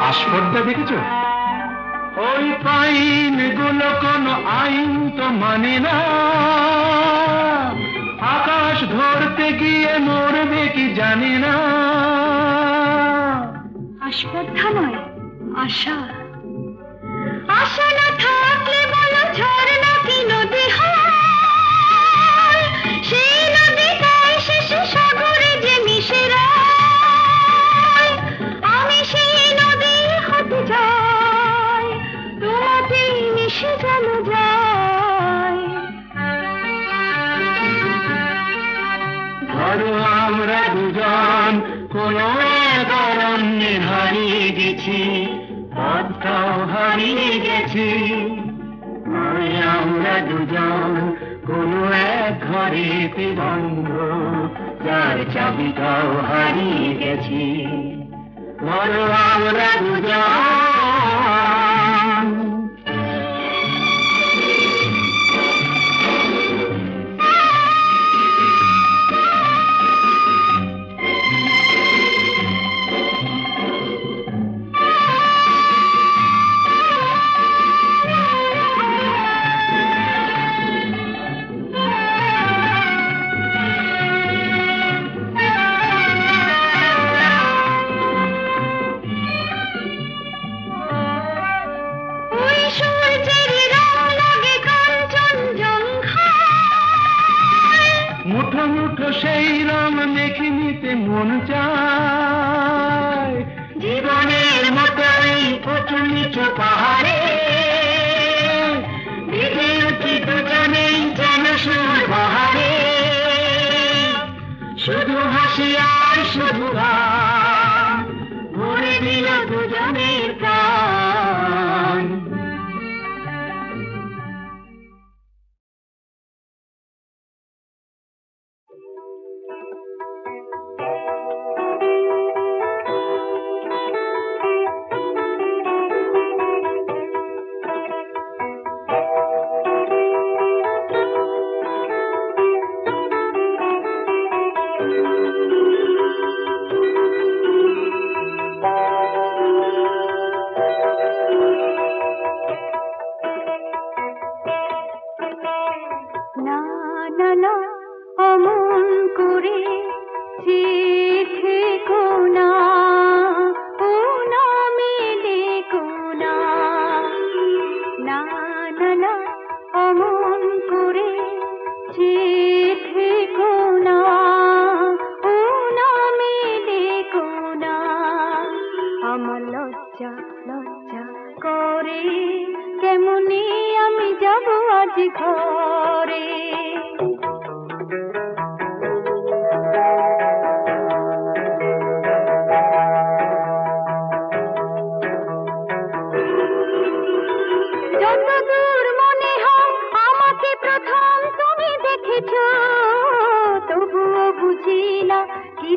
আস্পর্ধা দেখেছ ওই পাইন গুলো কোনো আইন তো মানে না আকাশ ধরতে গিয়ে মরবে কি জানি না আস্পর্ধা নয় আশা আশা না থাকলে বলো ঝর্ণা কি নদী হয় সেই নদীটাই শেষে সাগরে যে মিশে যায় আমি সেই নদী হতে যাই তোমাতেই মিশে যেন যায় ধরো আমরা দুজন কোনো এক অরণ্যে হারিয়ে গেছি পথটাও হারিয়ে গেছি নয় আমরা দুজন কোনো এক ঘরেতে বন্ধ যার চাবিটাও হারিয়ে গেছি ধরো আমরা দুজন মুঠো মুঠো সেই রং মেখে নিতে মন চায় জীবনের মতো এই উঁচু নিচু পাহাড়ে ভিজে উঠি সুর বাহারে, শুধু হাসি আর শুধু গান, ভরে দিল দুজনের প্রাণ।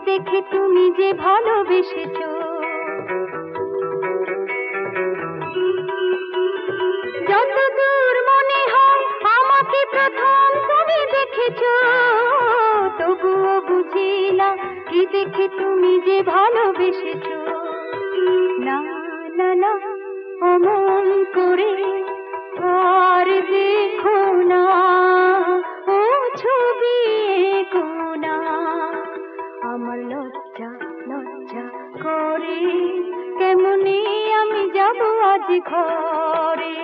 দেখে তুমি যে ভালোবেসেছো, যতদূর মনে হয় আমাকে প্রথম তুমি দেখেছো, তবুও বুঝি না কি দেখে তুমি যে ভালোবেসেছো। না না না অমন করে আর দেখো না, ও ছবি এঁকো না, আমার লজ্জা লজ্জা করে কেমনে আমি যাব আজ ঘরে।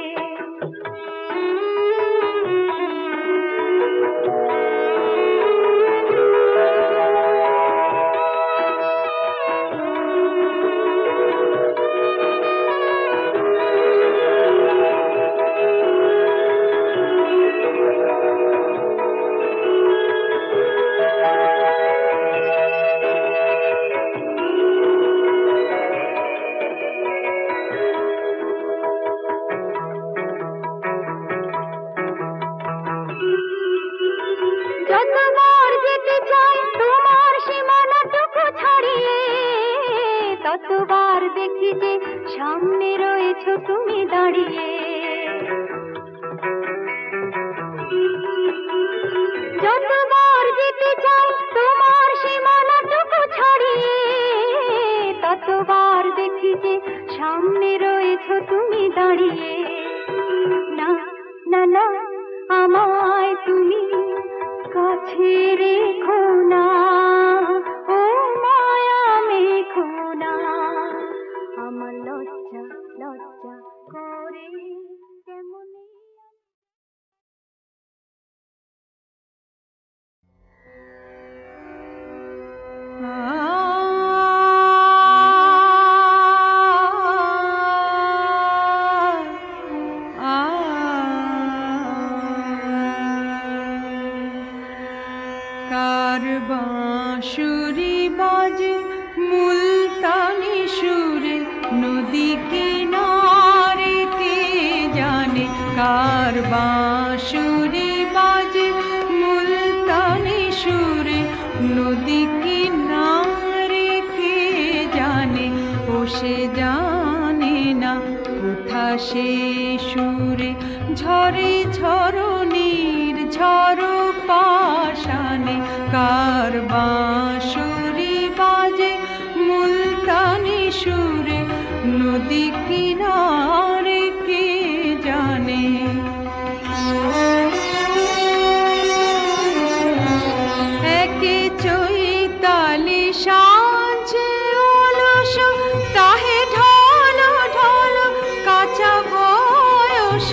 যতবার যেতে চাই তোমার সীমানাটুকু ছাড়িয়ে, ততবার দেখি যে সামনে রয়েছো তুমি দাঁড়িয়ে। যতবার যেতে চাই তোমার সীমানাটুকু ছাড়িয়ে, ততবার দেখি যে সামনে রয়েছো তুমি দাঁড়িয়ে। না না না আমায় তুমি কাছে রেখো না, ও মায়া মেখো না, আমার লজ্জা লজ্জা করে কেমনে। কার বাঁশুরি বাজে মুলতানি সুরে নদী কিনারে, কে জানে কার বাঁশুরি বাজে মুলতানি সুরে নদী কিনারে, কে জানে ও সে জানে না কোথা সে সুরে ঝরে ঝরণীর ঝড় পাশানে। কার বাঁশুরি বাজে মুলতানি সুরে নদী কিনারে, কে জানে। একে চৈতালি সাঁঝে অলস তাহে ঢল ঢল কাঁচা বয়স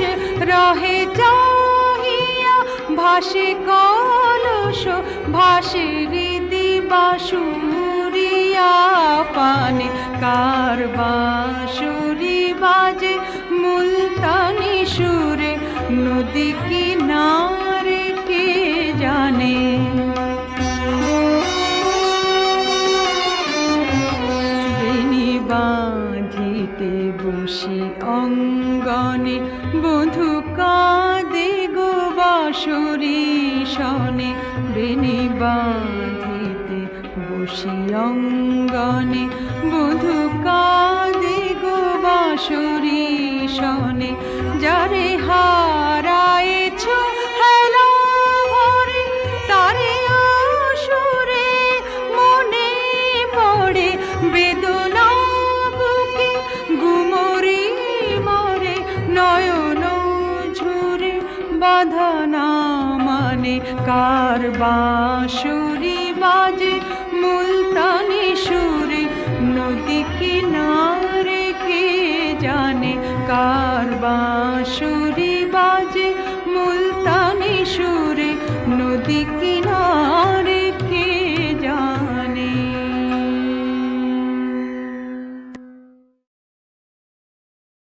রহে চাহিয়া, ভাসে কলস ভাসে হৃদি বাঁশুরিয়া পানে। কার বাঁশুরি বাজে মুলতানি সুরে নদী কিনারে, কে শনে বেনি বাঁধিতে বসি অঙ্গনে বধূ কাঁদে গো বাঁশরি শনে যারে হারায়েছ হেলা ভরে তারে আসরে মনে পড়ে বেদনা বুকে গুমরি মরে নয়ন ঝুরে বাধা না মানে কার বাঁশরি বাজে মুলতানি সুরে নদী কিনারে কে জানে কার বাঁশরি বাজে মুলতানি সুরে নদী কিনারে